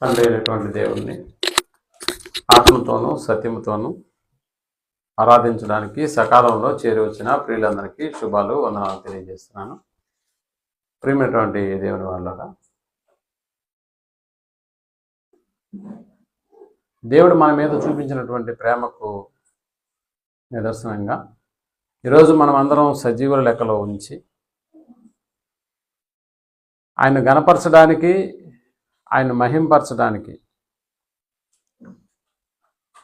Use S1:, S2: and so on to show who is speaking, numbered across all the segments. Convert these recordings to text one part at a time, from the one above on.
S1: తండ్రి అయినటువంటి దేవుణ్ణి ఆత్మతోనూ సత్యముతోనూ ఆరాధించడానికి సకాలంలో చేరి వచ్చిన ప్రియులందరికీ శుభాలు వందనాలు తెలియజేస్తున్నాను. ప్రియమైనటువంటి దేవుని వాళ్ళగా దేవుడు మన మీద చూపించినటువంటి ప్రేమకు నిదర్శనంగా ఈరోజు మనం అందరం సజీవుల లెక్కలో ఉంచి ఆయన గణపరచడానికి, ఆయన మహింపరచడానికి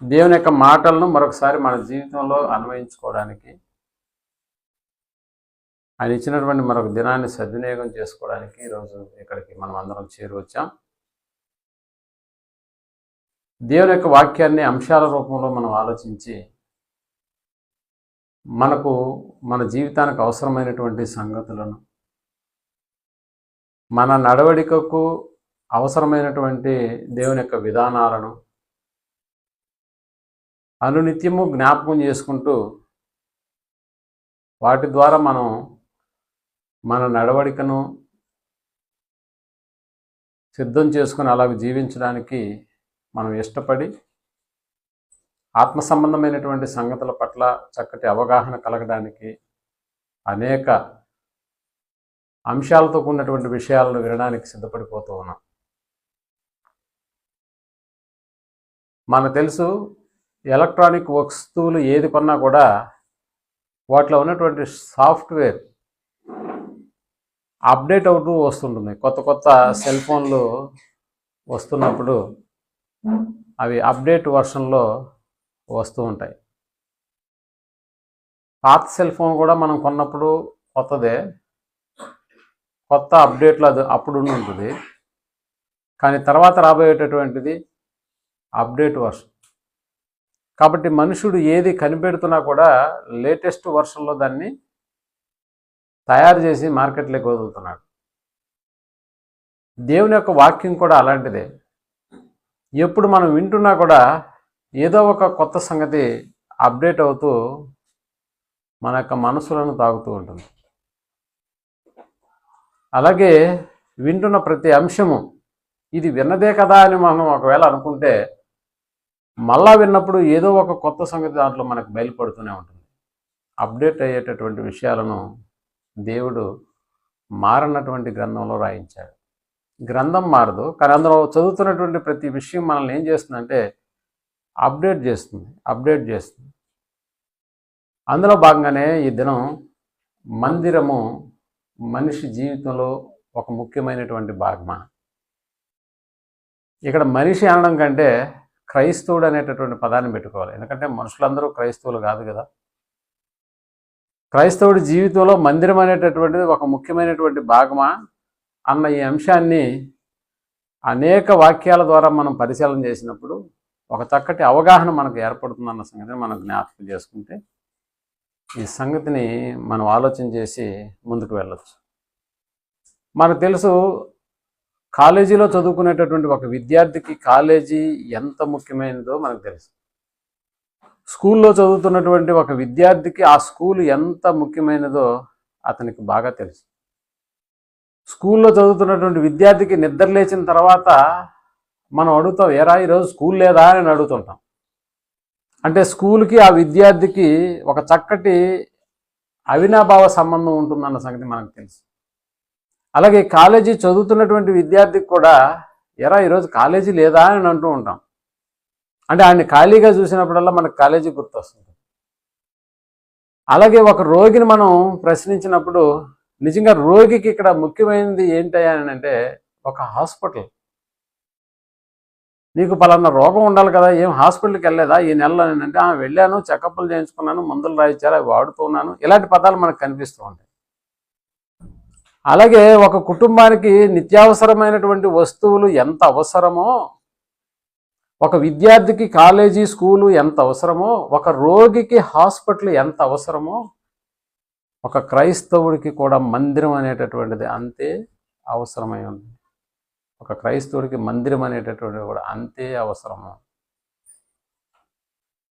S1: దేవుని యొక్క మాటలను మరొకసారి మన జీవితంలో అన్వయించుకోవడానికి, ఆయన ఇచ్చినటువంటి మరొక దినాన్ని సద్వినియోగం చేసుకోవడానికి ఈరోజు ఇక్కడికి మనం అందరం చేరి వచ్చాం. దేవుని యొక్క వాక్యాన్ని అంశాల రూపంలో మనం ఆలోచించి మన జీవితానికి అవసరమైనటువంటి సంగతులను, మన నడవడికకు అవసరమైనటువంటి దేవుని యొక్క విధానాలను అనునిత్యము జ్ఞాపకం చేసుకుంటూ వాటి ద్వారా మనం మన నడవడికను సిద్ధం చేసుకుని అలాగ జీవించడానికి మనం ఇష్టపడి ఆత్మ సంబంధమైనటువంటి సంగతుల పట్ల చక్కటి అవగాహన కలగడానికి అనేక అంశాలతో కూడినటువంటి విషయాలను వినడానికి సిద్ధపడిపోతూ ఉన్నాం. మనకు తెలుసు, ఎలక్ట్రానిక్ వస్తువులు ఏది కొన్నా కూడా వాటిలో ఉన్నటువంటి సాఫ్ట్వేర్ అప్డేట్ అవుతూ వస్తుంటుంది. కొత్త కొత్త సెల్ ఫోన్లు వస్తున్నప్పుడు అవి అప్డేట్ వర్షన్లో వస్తూ ఉంటాయి. పాత సెల్ ఫోన్ కూడా మనం కొన్నప్పుడు కొత్తదే, కొత్త అప్డేట్లు అది అప్పుడు ఉంటుంది. కానీ తర్వాత రాబోయేటటువంటిది అప్డేట్ వర్షన్. కాబట్టి మనుషుడు ఏది కనిపెడుతున్నా కూడా లేటెస్ట్ వర్షన్లో దాన్ని తయారు చేసి మార్కెట్లోకి వదులుతున్నాడు. దేవుని యొక్క వాక్యం కూడా అలాంటిదే. ఎప్పుడు మనం వింటున్నా కూడా ఏదో ఒక కొత్త సంగతి అప్డేట్ అవుతూ మన యొక్క మనసులను తాగుతూ ఉంటుంది. అలాగే వింటున్న ప్రతి అంశము ఇది విన్నదే కదా అని మనం ఒకవేళ అనుకుంటే మళ్ళా విన్నప్పుడు ఏదో ఒక కొత్త సంగతి దాంట్లో మనకు బయలుపడుతూనే ఉంటుంది. అప్డేట్ అయ్యేటటువంటి విషయాలను దేవుడు మారనటువంటి గ్రంథంలో రాయించాడు. గ్రంథం మారదు, కానీ అందులో చదువుతున్నటువంటి ప్రతి విషయం మనల్ని ఏం చేస్తుందంటే అప్డేట్ చేస్తుంది. అందులో భాగంగానే ఈ దినం మందిరము మనిషి జీవితంలో ఒక ముఖ్యమైనటువంటి భాగమా. ఇక్కడ మనిషి అనడం కంటే క్రైస్తవుడు అనేటటువంటి పదాన్ని పెట్టుకోవాలి. ఎందుకంటే మనుషులందరూ క్రైస్తవులు కాదు కదా. క్రైస్తవుడి జీవితంలో మందిరం అనేటటువంటిది ఒక ముఖ్యమైనటువంటి భాగమా అన్న ఈ అంశాన్ని అనేక వాక్యాల ద్వారా మనం పరిశీలన చేసినప్పుడు ఒక చక్కటి అవగాహన మనకు ఏర్పడుతుందన్న సంగతిని మనం జ్ఞాపకం చేసుకుంటే ఈ సంగతిని మనం ఆలోచన చేసి ముందుకు వెళ్ళొచ్చు. మనకు తెలుసు, కాలేజీలో చదువుకునేటటువంటి ఒక విద్యార్థికి కాలేజీ ఎంత ముఖ్యమైనదో మనకు తెలుసు. స్కూల్లో చదువుతున్నటువంటి ఒక విద్యార్థికి ఆ స్కూల్ ఎంత ముఖ్యమైనదో అతనికి బాగా తెలుసు. స్కూల్లో చదువుతున్నటువంటి విద్యార్థికి నిద్ర లేచిన తర్వాత మనం అడుగుతాం, ఏరా ఈరోజు స్కూల్ లేదా అని అడుగుతుంటాం. అంటే స్కూల్కి ఆ విద్యార్థికి ఒక చక్కటి అవినాభావ సంబంధం ఉంటుందన్న సంగతి మనకు తెలుసు. అలాగే కాలేజీ చదువుతున్నటువంటి విద్యార్థికి కూడా ఎరా ఈరోజు కాలేజీ లేదా అని అంటూ ఉంటాం. అంటే ఆయన్ని ఖాళీగా చూసినప్పుడల్లా మనకు కాలేజీ గుర్తొస్తుంది. అలాగే ఒక రోగిని మనం ప్రశ్నించినప్పుడు నిజంగా రోగికి ఇక్కడ ముఖ్యమైనది ఏంటయ్యా అని అంటే ఒక హాస్పిటల్. నీకు పలానా రోగం ఉండాలి కదా, ఏం హాస్పిటల్కి వెళ్ళలేదా ఈ నెలలో అంటే వెళ్ళాను, చెకప్లు చేయించుకున్నాను, మందులు రాయించారు, అవి వాడుతున్నాను. ఇలాంటి పదాలు మనకు కనిపిస్తూ ఉంటాయి. అలాగే ఒక కుటుంబానికి నిత్యావసరమైనటువంటి వస్తువులు ఎంత అవసరమో, ఒక విద్యార్థికి కాలేజీ స్కూలు ఎంత అవసరమో, ఒక రోగికి హాస్పిటల్ ఎంత అవసరమో, ఒక క్రైస్తవుడికి కూడా మందిరం అనేటటువంటిది అంతే అవసరమై ఉంది. ఒక క్రైస్తవుడికి మందిరం అనేటటువంటిది కూడా అంతే అవసరము.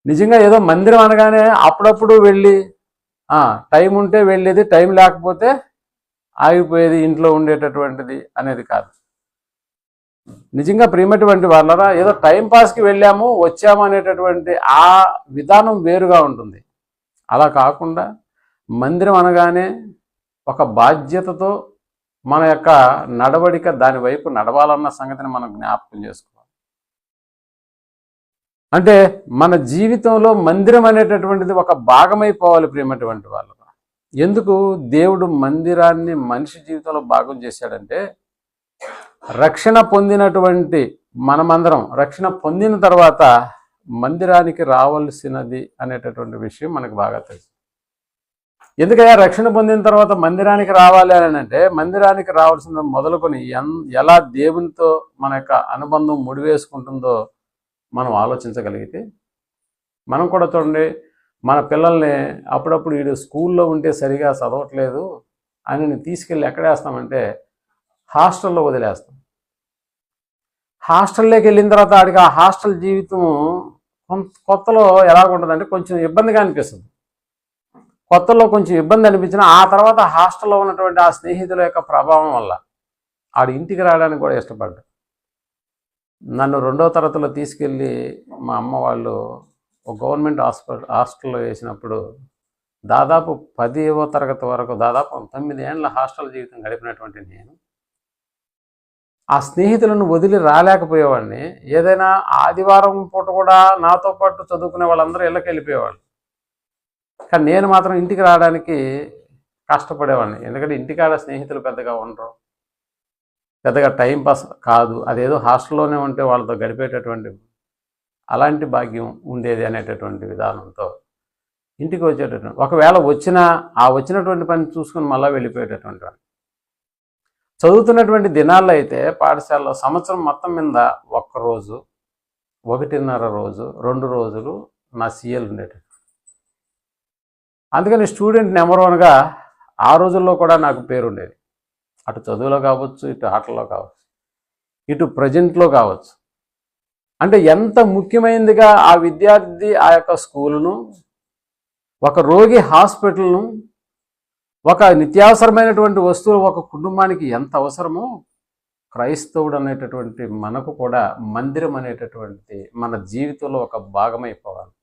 S1: నిజంగా ఏదో మందిరం అనగానే అప్పుడప్పుడు వెళ్ళి టైం ఉంటే వెళ్ళేది, టైం లేకపోతే ఆగిపోయేది, ఇంట్లో ఉండేటటువంటిది అనేది కాదు. నిజంగా ప్రియమైనటువంటి వాళ్ళరా, ఏదో టైంపాస్కి వెళ్ళాము వచ్చాము అనేటటువంటి ఆ విధానం వేరుగా ఉంటుంది. అలా కాకుండా మందిరం అనగానే ఒక బాధ్యతతో మన యొక్క నడవడిక దాని వైపు నడవాలన్న సంగతిని మనం జ్ఞాపకం చేసుకోవాలి. అంటే మన జీవితంలో మందిరం అనేటటువంటిది ఒక భాగమైపోవాలి ప్రియమైనటువంటి వాళ్ళు. ఎందుకు దేవుడు మందిరాన్ని మనిషి జీవితంలో భాగం చేశాడంటే, రక్షణ పొందినటువంటి మనమందరం రక్షణ పొందిన తర్వాత మందిరానికి రావాల్సినది అనేటటువంటి విషయం మనకు బాగా తెలుసు. ఎందుకయ్యా రక్షణ పొందిన తర్వాత మందిరానికి రావాలి అని అంటే, మందిరానికి రావాల్సిన మొదలుకొని ఎలా దేవునితో మన యొక్క అనుబంధం ముడివేసుకుంటుందో మనం ఆలోచించగలిగితే, మనం కూడా చూడండి, మన పిల్లల్ని అప్పుడప్పుడు వీడు స్కూల్లో ఉంటే సరిగా చదవట్లేదు అని తీసుకెళ్ళి ఎక్కడేస్తామంటే హాస్టల్లో వదిలేస్తాం. హాస్టల్లోకి వెళ్ళిన తర్వాత ఆడికి ఆ హాస్టల్ జీవితం కొత్తలో ఎలాగుంటుందంటే కొంచెం ఇబ్బందిగా అనిపిస్తుంది. కొత్తలో కొంచెం ఇబ్బంది అనిపించిన ఆ తర్వాత హాస్టల్లో ఉన్నటువంటి ఆ స్నేహితుల యొక్క ప్రభావం వల్ల ఆడు ఇంటికి రావడానికి కూడా ఇష్టపడ్డాడు. నన్ను 2వ తరగతిలో తీసుకెళ్ళి మా అమ్మ వాళ్ళు ఒక గవర్నమెంట్ హాస్టల్లో వేసినప్పుడు దాదాపు 10వ తరగతి వరకు దాదాపు 9 ఏళ్ళ హాస్టల్ జీవితం గడిపినటువంటి నేను ఆ స్నేహితులను వదిలి రాలేకపోయేవాడిని. ఏదైనా ఆదివారం పూట కూడా నాతో పాటు చదువుకునే వాళ్ళందరూ ఇళ్ళకి వెళ్ళిపోయేవాళ్ళు. కానీ నేను మాత్రం ఇంటికి రావడానికి కష్టపడేవాడిని. ఎందుకంటే ఇంటికాడ స్నేహితులు పెద్దగా ఉండరు, పెద్దగా టైంపాస్ కాదు. అదేదో హాస్టల్లోనే ఉంటే వాళ్ళతో గడిపేటటువంటి అలాంటి భాగ్యం ఉండేది అనేటటువంటి విధానంతో ఇంటికి వచ్చేటటువంటి, ఒకవేళ వచ్చినటువంటి పని చూసుకుని మళ్ళీ వెళ్ళిపోయేటటువంటి వాడు. చదువుతున్నటువంటి దినాల్లో అయితే పాఠశాలలో సంవత్సరం మొత్తం మీద 1 రోజు, 1.5 రోజు, 2 రోజులు నా సీఎల్ ఉండేటట్టు. అందుకని స్టూడెంట్ నెంబర్ 1గా ఆ రోజుల్లో కూడా నాకు పేరు ఉండేది. అటు చదువులో కావచ్చు, ఇటు ఆటల్లో కావచ్చు, ఇటు ప్రజెంట్లో కావచ్చు. అంటే ఎంత ముఖ్యమైనదిగా ఆ విద్యార్థి ఆ యొక్క స్కూలును, ఒక రోగి హాస్పిటల్ను, ఒక నిత్యావసరమైనటువంటి వస్తువులు ఒక కుటుంబానికి ఎంత అవసరమో క్రైస్తవుడు అనేటటువంటి మనకు కూడా మందిరం అనేటటువంటి మన జీవితంలో ఒక భాగమైపోవాలి.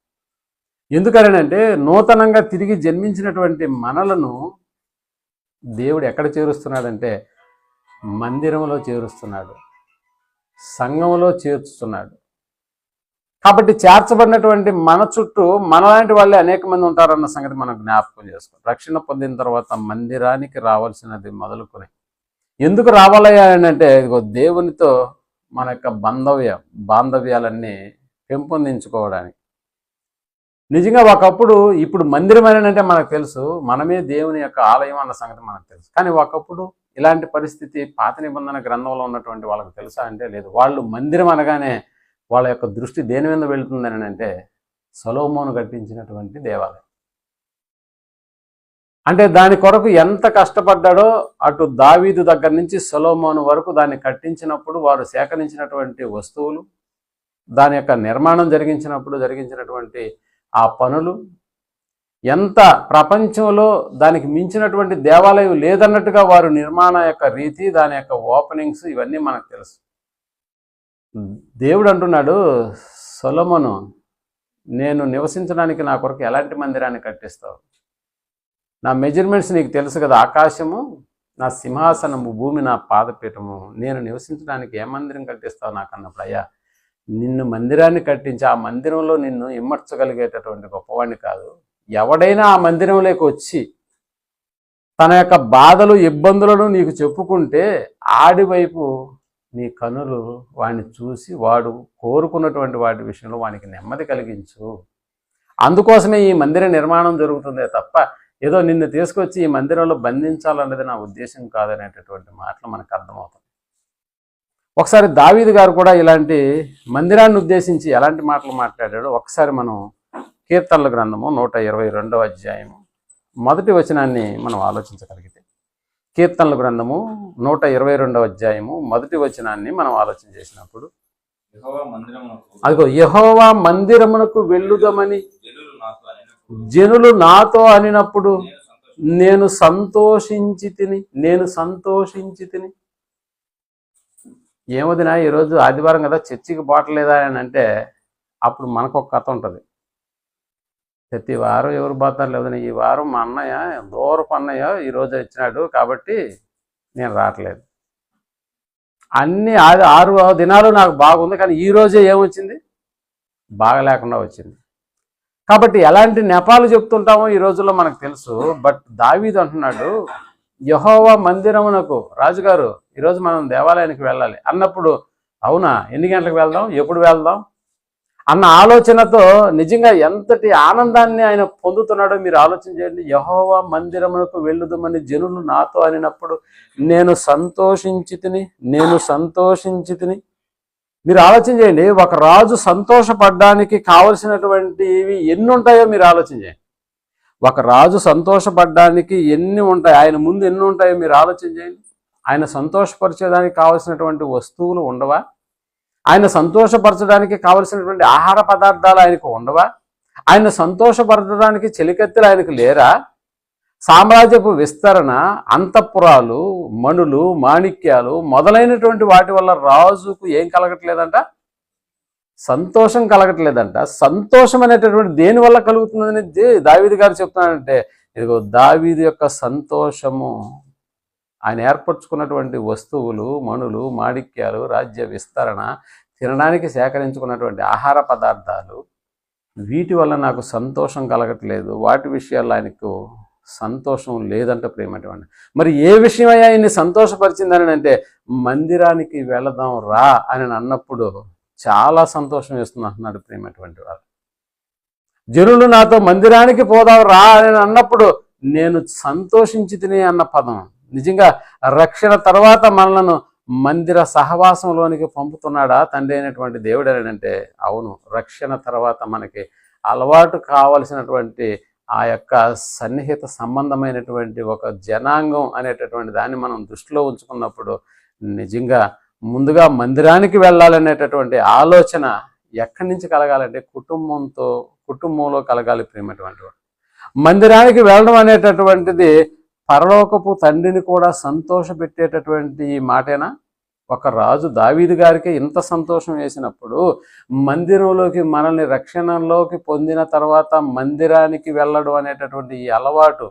S1: ఎందుకనంటే నూతనంగా తిరిగి జన్మించినటువంటి మనలను దేవుడు ఎక్కడ చేరుస్తున్నాడంటే మందిరంలో చేరుస్తున్నాడు, సంఘంలో చేర్చుతున్నాడు. కాబట్టి చేర్చబడినటువంటి మన చుట్టూ మనలాంటి వాళ్ళే అనేక మంది ఉంటారన్న సంగతి మనం జ్ఞాపకం చేసుకోవాలి. రక్షణ పొందిన తర్వాత మందిరానికి రావాల్సినది మొదలుకొని ఎందుకు రావాలయ్యా అంటే, ఇదిగో దేవునితో మన యొక్క బాంధవ్యాలన్నీ పెంపొందించుకోవడానికి. నిజంగా ఒకప్పుడు, ఇప్పుడు మందిరం అని అంటే మనకు తెలుసు, మనమే దేవుని యొక్క ఆలయం అన్న సంగతి మనకు తెలుసు. కానీ ఒకప్పుడు ఇలాంటి పరిస్థితి పాత నిబంధన గ్రంథంలో ఉన్నటువంటి వాళ్ళకి తెలుసా అంటే లేదు. వాళ్ళు మందిరం అనగానే వాళ్ళ యొక్క దృష్టి దేని మీద వెళుతుందని అంటే సొలొమోను కట్టించినటువంటి దేవాలయం. అంటే దాని కొరకు ఎంత కష్టపడ్డాడో, అటు దావీదు దగ్గర నుంచి సొలొమోను వరకు దాన్ని కట్టించినప్పుడు వారు సేకరించినటువంటి వస్తువులు, దాని యొక్క నిర్మాణం జరిగించినటువంటి ఆ పనులు, ఎంత ప్రపంచంలో దానికి మించినటువంటి దేవాలయం లేదన్నట్టుగా వారు నిర్మాణ యొక్క రీతి, దాని యొక్క ఓపెనింగ్స్, ఇవన్నీ మనకు తెలుసు. దేవుడు అంటున్నాడు, సొలొమోను, నేను నివసించడానికి నా కొరకు ఎలాంటి మందిరాన్ని కట్టిస్తావు? నా మెజర్మెంట్స్ నీకు తెలుసు కదా, ఆకాశము నా సింహాసనము, భూమి నా పాదపీఠము, నేను నివసించడానికి ఏ మందిరం కట్టిస్తావు నాకు అన్నప్పుడు, అయ్యా నిన్ను మందిరాన్ని కట్టించి ఆ మందిరంలో నిన్ను ఇమ్మర్చగలిగేటటువంటి గొప్పవాడిని కాదు. ఎవడైనా ఆ మందిరంలోకి వచ్చి తన యొక్క బాధలు ఇబ్బందులను నీకు చెప్పుకుంటే ఆడివైపు నీ కనులు వాడిని చూసి వాడు కోరుకున్నటువంటి వాటి విషయంలో వానికి నెమ్మది కలిగించు. అందుకోసమే ఈ మందిర నిర్మాణం జరుగుతుందే తప్ప ఏదో నిన్ను తీసుకొచ్చి ఈ మందిరంలో బంధించాలన్నది నా ఉద్దేశం కాదనేటటువంటి మాటలు మనకు అర్థమవుతుంది. ఒకసారి దావీదు గారు కూడా ఇలాంటి మందిరాన్ని ఉద్దేశించి ఎలాంటి మాటలు మాట్లాడాడో ఒకసారి మనం కీర్తనల గ్రంథము 122వ అధ్యాయము మొదటి వచనాన్ని మనం ఆలోచించగలిగితే, కీర్తనల గ్రంథము 122వ అధ్యాయము మొదటి వచనాన్ని మనం ఆలోచన చేసినప్పుడు, అదిగో యెహోవా మందిరమునకు వెళ్ళుదమని జనులు నాతో అనినప్పుడు నేను సంతోషించి తిని. ఏమొదినా ఈరోజు ఆదివారం కదా చర్చికి పోవట్లేదా అని అంటే అప్పుడు మనకు ఒక కథ ఉంటుంది. ప్రతి వారం ఎవరు పోతారు లేదని, ఈ వారం మా అన్నయ్య దూరపు అన్నయ్య ఈరోజు వచ్చినాడు కాబట్టి నేను రావట్లేదు. అన్ని 6 దినాలు నాకు బాగుంది, కానీ ఈ రోజే ఏమొచ్చింది, బాగలేకుండా వచ్చింది. కాబట్టి ఎలాంటి నెపాలు చెప్తుంటామో ఈ రోజుల్లో మనకు తెలుసు. బట్ దావీదు అంటున్నాడు, యెహోవా మందిరమునకు, రాజుగారు ఈరోజు మనం దేవాలయానికి వెళ్ళాలి అన్నప్పుడు, అవునా, ఎన్ని గంటలకు వెళ్దాం, ఎప్పుడు వెళ్దాం అన్న ఆలోచనతో నిజంగా ఎంతటి ఆనందాన్ని ఆయన పొందుతున్నాడో మీరు ఆలోచన చేయండి. యెహోవా మందిరమునకు వెళ్ళుదమని జనులు నాతో అనినప్పుడు నేను సంతోషించి తిని. మీరు ఆలోచన చేయండి, ఒక రాజు సంతోషపడడానికి కావలసినటువంటివి ఎన్ని ఉంటాయో మీరు ఆలోచన చేయండి. ఒక రాజు సంతోషపడడానికి ఎన్ని ఉంటాయి, ఆయన ముందు ఎన్ని ఉంటాయో మీరు ఆలోచన చేయండి. ఆయన సంతోషపరిచేదానికి కావలసినటువంటి వస్తువులు ఉండవా? ఆయన సంతోషపరచడానికి కావలసినటువంటి ఆహార పదార్థాలు ఆయనకు ఉండవా? ఆయన సంతోషపరచడానికి చెలికత్తెలు ఆయనకు లేరా? సామ్రాజ్యపు విస్తరణ, అంతఃపురాలు, మణులు, మాణిక్యాలు మొదలైనటువంటి వాటి వల్ల రాజుకు ఏం కలగట్లేదంట, సంతోషం కలగట్లేదంట. సంతోషం అనేటటువంటి దేని వల్ల కలుగుతుందని దావీదు గారు చెప్తున్నాడంటే, ఇదిగో దావీదు యొక్క సంతోషము ఆయన ఏర్పరచుకున్నటువంటి వస్తువులు, మణులు, మాణిక్యాలు, రాజ్య విస్తరణ, తినడానికి సేకరించుకున్నటువంటి ఆహార పదార్థాలు, వీటి వల్ల నాకు సంతోషం కలగట్లేదు. వాటి విషయాల్లో ఆయనకు సంతోషం లేదంట ప్రేమటువంటి. మరి ఏ విషయమయ్యా ఆయన్ని సంతోషపరిచిందని అంటే, మందిరానికి వెళదాం రా అని అన్నప్పుడు చాలా సంతోషం వేస్తుంది అంటున్నాడు ప్రేమటువంటి వారు. జనులు నాతో మందిరానికి పోదాం రా అని అన్నప్పుడు నేను సంతోషించి తిని అన్న పదం నిజంగా రక్షణ తర్వాత మనలను మందిర సహవాసంలోనికి పంపుతున్నాడా తండ్రి అయినటువంటి దేవుడు అని అంటే, అవును, రక్షణ తర్వాత మనకి అలవాటు కావలసినటువంటి ఆ యొక్క సన్నిహిత సంబంధమైనటువంటి ఒక జనాంగం అనేటటువంటి దాన్ని మనం దృష్టిలో ఉంచుకున్నప్పుడు నిజంగా ముందుగా మందిరానికి వెళ్ళాలనేటటువంటి ఆలోచన ఎక్కడి నుంచి కలగాలంటే కుటుంబంలో కలగాలి ప్రేమటువంటి వాడు. మందిరానికి వెళ్ళడం అనేటటువంటిది పరలోకపు తండ్రిని కూడా సంతోష పెట్టేటటువంటి మాటేనా? ఒక రాజు దావీదు గారికి ఇంత సంతోషం వేసినప్పుడు మందిరంలోకి, మనల్ని రక్షణలోకి పొందిన తర్వాత మందిరానికి వెళ్ళడం అనేటటువంటి ఈ అలవాటు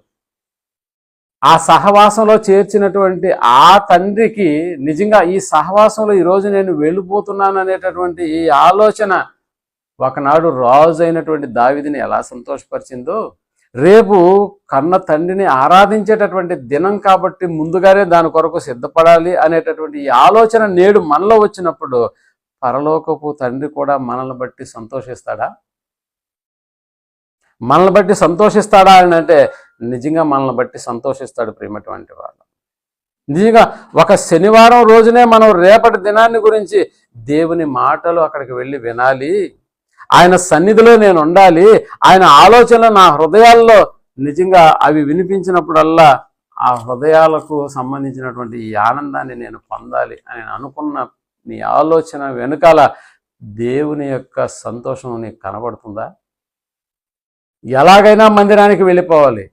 S1: ఆ సహవాసంలో చేర్చినటువంటి ఆ తండ్రికి నిజంగా ఈ సహవాసంలో ఈరోజు నేను వెళ్ళిపోతున్నాను అనేటటువంటి ఈ ఆలోచన ఒకనాడు రాజు అయినటువంటి దావీదుని ఎలా సంతోషపరిచిందో, రేపు కన్న తండ్రిని ఆరాధించేటటువంటి దినం కాబట్టి ముందుగానే దాని కొరకు సిద్ధపడాలి అనేటటువంటి ఈ ఆలోచన నేడు మనలో వచ్చినప్పుడు పరలోకపు తండ్రి కూడా మనల్ని బట్టి సంతోషిస్తాడా? మనల్ని బట్టి సంతోషిస్తాడా అని అంటే నిజంగా మనల్ని బట్టి సంతోషిస్తాడు ప్రేమటువంటి వాళ్ళు. నిజంగా ఒక శనివారం రోజునే మనం రేపటి దినాన్ని గురించి దేవుని మాటలు అక్కడికి వెళ్ళి వినాలి, ఆయన సన్నిధిలో నేను ఉండాలి, ఆయన ఆలోచనలు నా హృదయాల్లో నిజంగా అవి వినిపించినప్పుడల్లా ఆ హృదయాలకు సంబంధించినటువంటి ఈ ఆనందాన్ని నేను పొందాలి అని అనుకున్న నీ ఆలోచన వెనుకాల దేవుని యొక్క సంతోషం నీకు కనబడుతుందా? ఎలాగైనా మందిరానికి వెళ్ళిపోవాలి.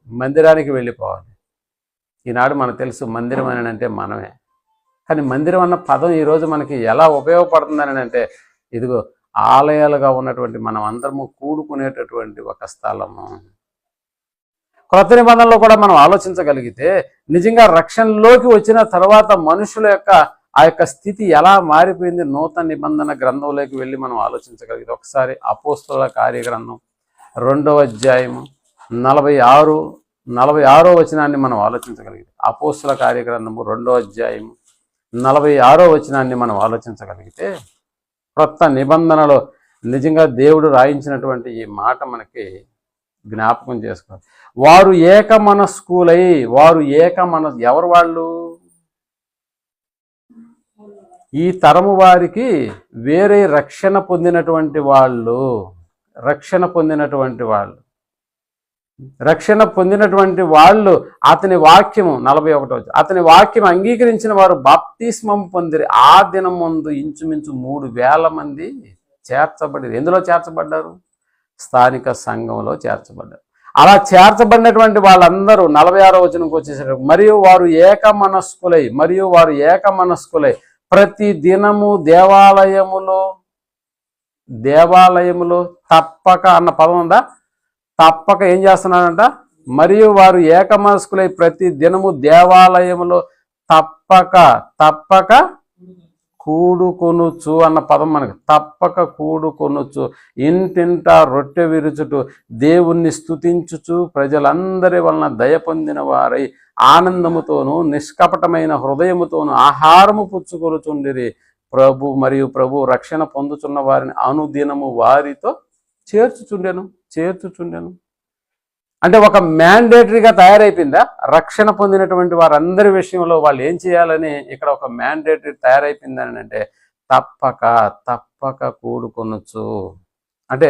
S1: ఈనాడు మనకు తెలుసు మందిరం అని అంటే మనమే. కానీ మందిరం అన్న పదం ఈరోజు మనకి ఎలా ఉపయోగపడుతుందని అంటే, ఇదిగో ఆలయాలుగా ఉన్నటువంటి మనం అందరము కూడుకునేటటువంటి ఒక స్థలము. క్రొత్త నిబంధనలో కూడా మనం ఆలోచించగలిగితే నిజంగా రక్షణలోకి వచ్చిన తర్వాత మనుషుల యొక్క ఆ యొక్క స్థితి ఎలా మారిపోయింది నూతన నిబంధన గ్రంథంలోకి వెళ్ళి మనం ఆలోచించగలిగితే, ఒకసారి అపోస్తలుల కార్యగ్రంథం 2వ అధ్యాయము 46వ వచనాన్ని మనం ఆలోచించగలిగితే, అపోస్తలుల కార్యగ్రంథము 2వ అధ్యాయము 46వ వచనాన్ని మనం ఆలోచించగలిగితే, క్రొత్త నిబంధనలో నిజంగా దేవుడు రాయించినటువంటి ఈ మాట మనకి జ్ఞాపకం చేసుకోవాలి. వారు ఏకమనస్కులై, ఎవరు వాళ్ళు? ఈ తరము వారికి వేరే రక్షణ పొందినటువంటి వాళ్ళు అతని వాక్యము 41 అతని వాక్యం అంగీకరించిన వారు బాప్తిస్మం పొందిరి. ఆ దినం ముందు ఇంచుమించు 3,000 మంది చేర్చబడి, ఎందులో చేర్చబడ్డారు? స్థానిక సంఘంలో చేర్చబడ్డారు. అలా చేర్చబడినటువంటి వాళ్ళందరూ 46వ వచనంకి వచ్చేసరికి మరియు వారు ఏక మనస్కులై ప్రతి దినము దేవాలయములో తప్పక అన్న పదం ఉందా, తప్పక ఏం చేస్తున్నాడంట, మరియు వారు ఏకమనస్కులై ప్రతి దినము దేవాలయములో తప్పక కూడుకొనుచు అన్న పదం మనకి, తప్పక కూడుకొనుచు, ఇంటింట రొట్టె విరుచుటూ దేవుణ్ణి స్తుతించుచు ప్రజలందరి వలన దయ పొందిన వారై ఆనందముతోనూ నిష్కపటమైన హృదయముతోనూ ఆహారము పుచ్చుకొనుచుండిరి. ప్రభు రక్షణ పొందుచున్న వారిని అనుదినము వారితో చేర్చుచుండెను. అంటే ఒక మ్యాండేటరీగా తయారైపోయిందా రక్షణ పొందినటువంటి వారందరి విషయంలో వాళ్ళు ఏం చేయాలని ఇక్కడ ఒక మ్యాండేటరీ తయారైపోయిందని అంటే తప్పక కూడుకొనొచ్చు. అంటే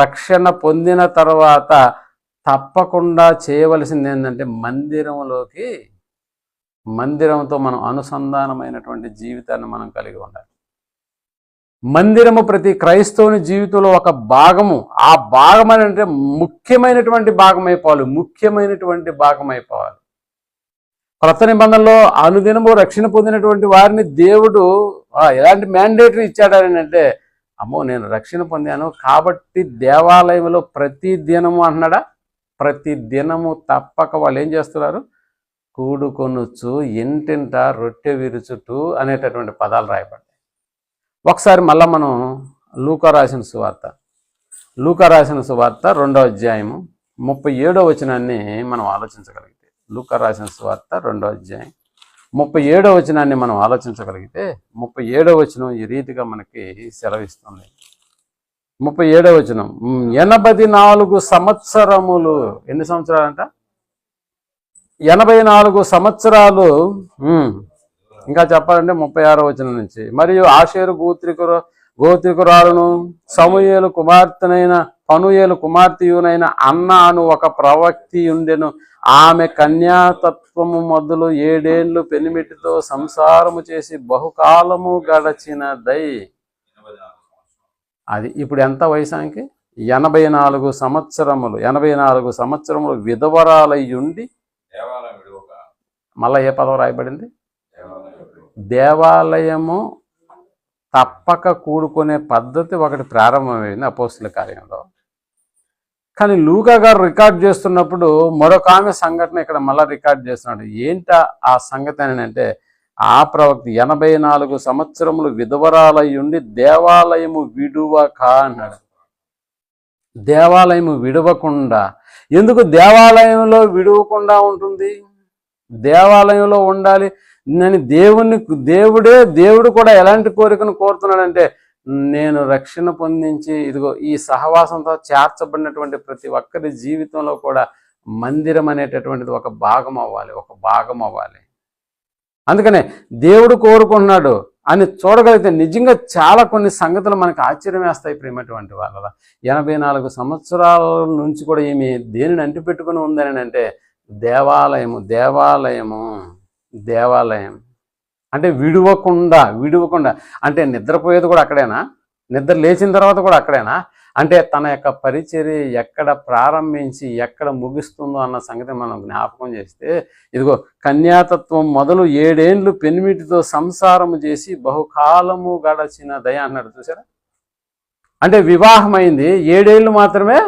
S1: రక్షణ పొందిన తర్వాత తప్పకుండా చేయవలసింది ఏంటంటే మందిరంతో మనం అనుసంధానమైనటువంటి జీవితాన్ని మనం కలిగి ఉండాలి. మందిరము ప్రతి క్రైస్తవుని జీవితంలో ఒక భాగము. ఆ భాగం అని అంటే ముఖ్యమైనటువంటి భాగం అయిపోవాలి. కొత్త నిబంధనలో అనుదినము రక్షణ పొందినటువంటి వారిని దేవుడు ఎలాంటి మ్యాండేటరీ ఇచ్చాడని అంటే, అమ్మో నేను రక్షణ పొందాను కాబట్టి దేవాలయంలో ప్రతి దినము అంటున్నాడా, ప్రతి దినము తప్పక వాళ్ళు ఏం చేస్తున్నారు, కూడుకొనొచ్చు, ఇంటింట రొట్టె విరుచుటూ అనేటటువంటి పదాలు రాయబడ్డాయి. ఒకసారి మళ్ళా మనం లూకా రాసిన సువార్త 2వ అధ్యాయము 37వ వచనాన్ని మనం ఆలోచించగలిగితే, లూకా రాసిన సువార్త 2వ అధ్యాయం 37వ వచనాన్ని మనం ఆలోచించగలిగితే 37వ వచనం ఈ రీతిగా మనకి సెలవిస్తుంది. 37వ వచనం, 84 సంవత్సరములు, ఎన్ని సంవత్సరాలంట, 84 సంవత్సరాలు. ఇంకా చెప్పాలంటే 36వ వచనం నుంచి, మరియు ఆషేరు గోత్రికురాలును సమూయేలు కుమార్తెనైన పనుయేలు కుమార్తెయునైన అన్న అను ఒక ప్రవక్తి ఉండెను. ఆమె కన్యాతత్వము మొదలు 7 ఏళ్ళు పెనిమిటితో సంసారము చేసి బహుకాలము గడచినదై. అది ఇప్పుడు ఎంత వయసానికి, 84 సంవత్సరములు విధవరాలయ్యుండి, మళ్ళా ఏ పదం రాయబడింది, దేవాలయము తప్పక కూడుకునే పద్ధతి ఒకటి ప్రారంభమైంది అపోస్తుల కార్యంలో. కానీ లూకా గారు రికార్డ్ చేస్తున్నప్పుడు మరొక ఆమె సంఘటన ఇక్కడ మళ్ళీ రికార్డ్ చేస్తున్నాడు. ఏంటా ఆ సంగతి అని అంటే, ఆ ప్రవక్త 84 సంవత్సరములు విధవరాలయ్యుండి దేవాలయము విడువక అన్నాడు. దేవాలయము విడవకుండా, ఎందుకు దేవాలయంలో విడవకుండా ఉంటుంది, దేవాలయంలో ఉండాలి నేను దేవుడు కూడా ఎలాంటి కోరికను కోరుతున్నాడంటే, నేను రక్షణ పొందించి ఇదిగో ఈ సహవాసంతో చేర్చబడినటువంటి ప్రతి ఒక్కరి జీవితంలో కూడా మందిరం అనేటటువంటిది ఒక భాగం అవ్వాలి. అందుకనే దేవుడు కోరుకుంటున్నాడు అని చూడగలిగితే నిజంగా చాలా కొన్ని సంగతులు మనకు ఆశ్చర్యం వేస్తాయి. ప్రేమటువంటి వాళ్ళ 84 సంవత్సరాల నుంచి కూడా ఏమి దేనిని అంటిపెట్టుకుని ఉందని అంటే, దేవాలయం అంటే విడవకుండా అంటే నిద్రపోయేది కూడా అక్కడేనా, నిద్ర లేచిన తర్వాత కూడా అక్కడేనా, అంటే తన యొక్క పరిచర్య ఎక్కడ ప్రారంభించి ఎక్కడ ముగిస్తుందో అన్న సంగతి మనం జ్ఞాపకం చేస్తే, ఇదిగో కన్యాతత్వం మొదలు 7 ఏళ్ళు పెనిమిటితో సంసారము చేసి బహుకాలము గడచినదయ అన్నాడు. చూసారా, అంటే వివాహమైంది 7 ఏళ్ళు మాత్రమే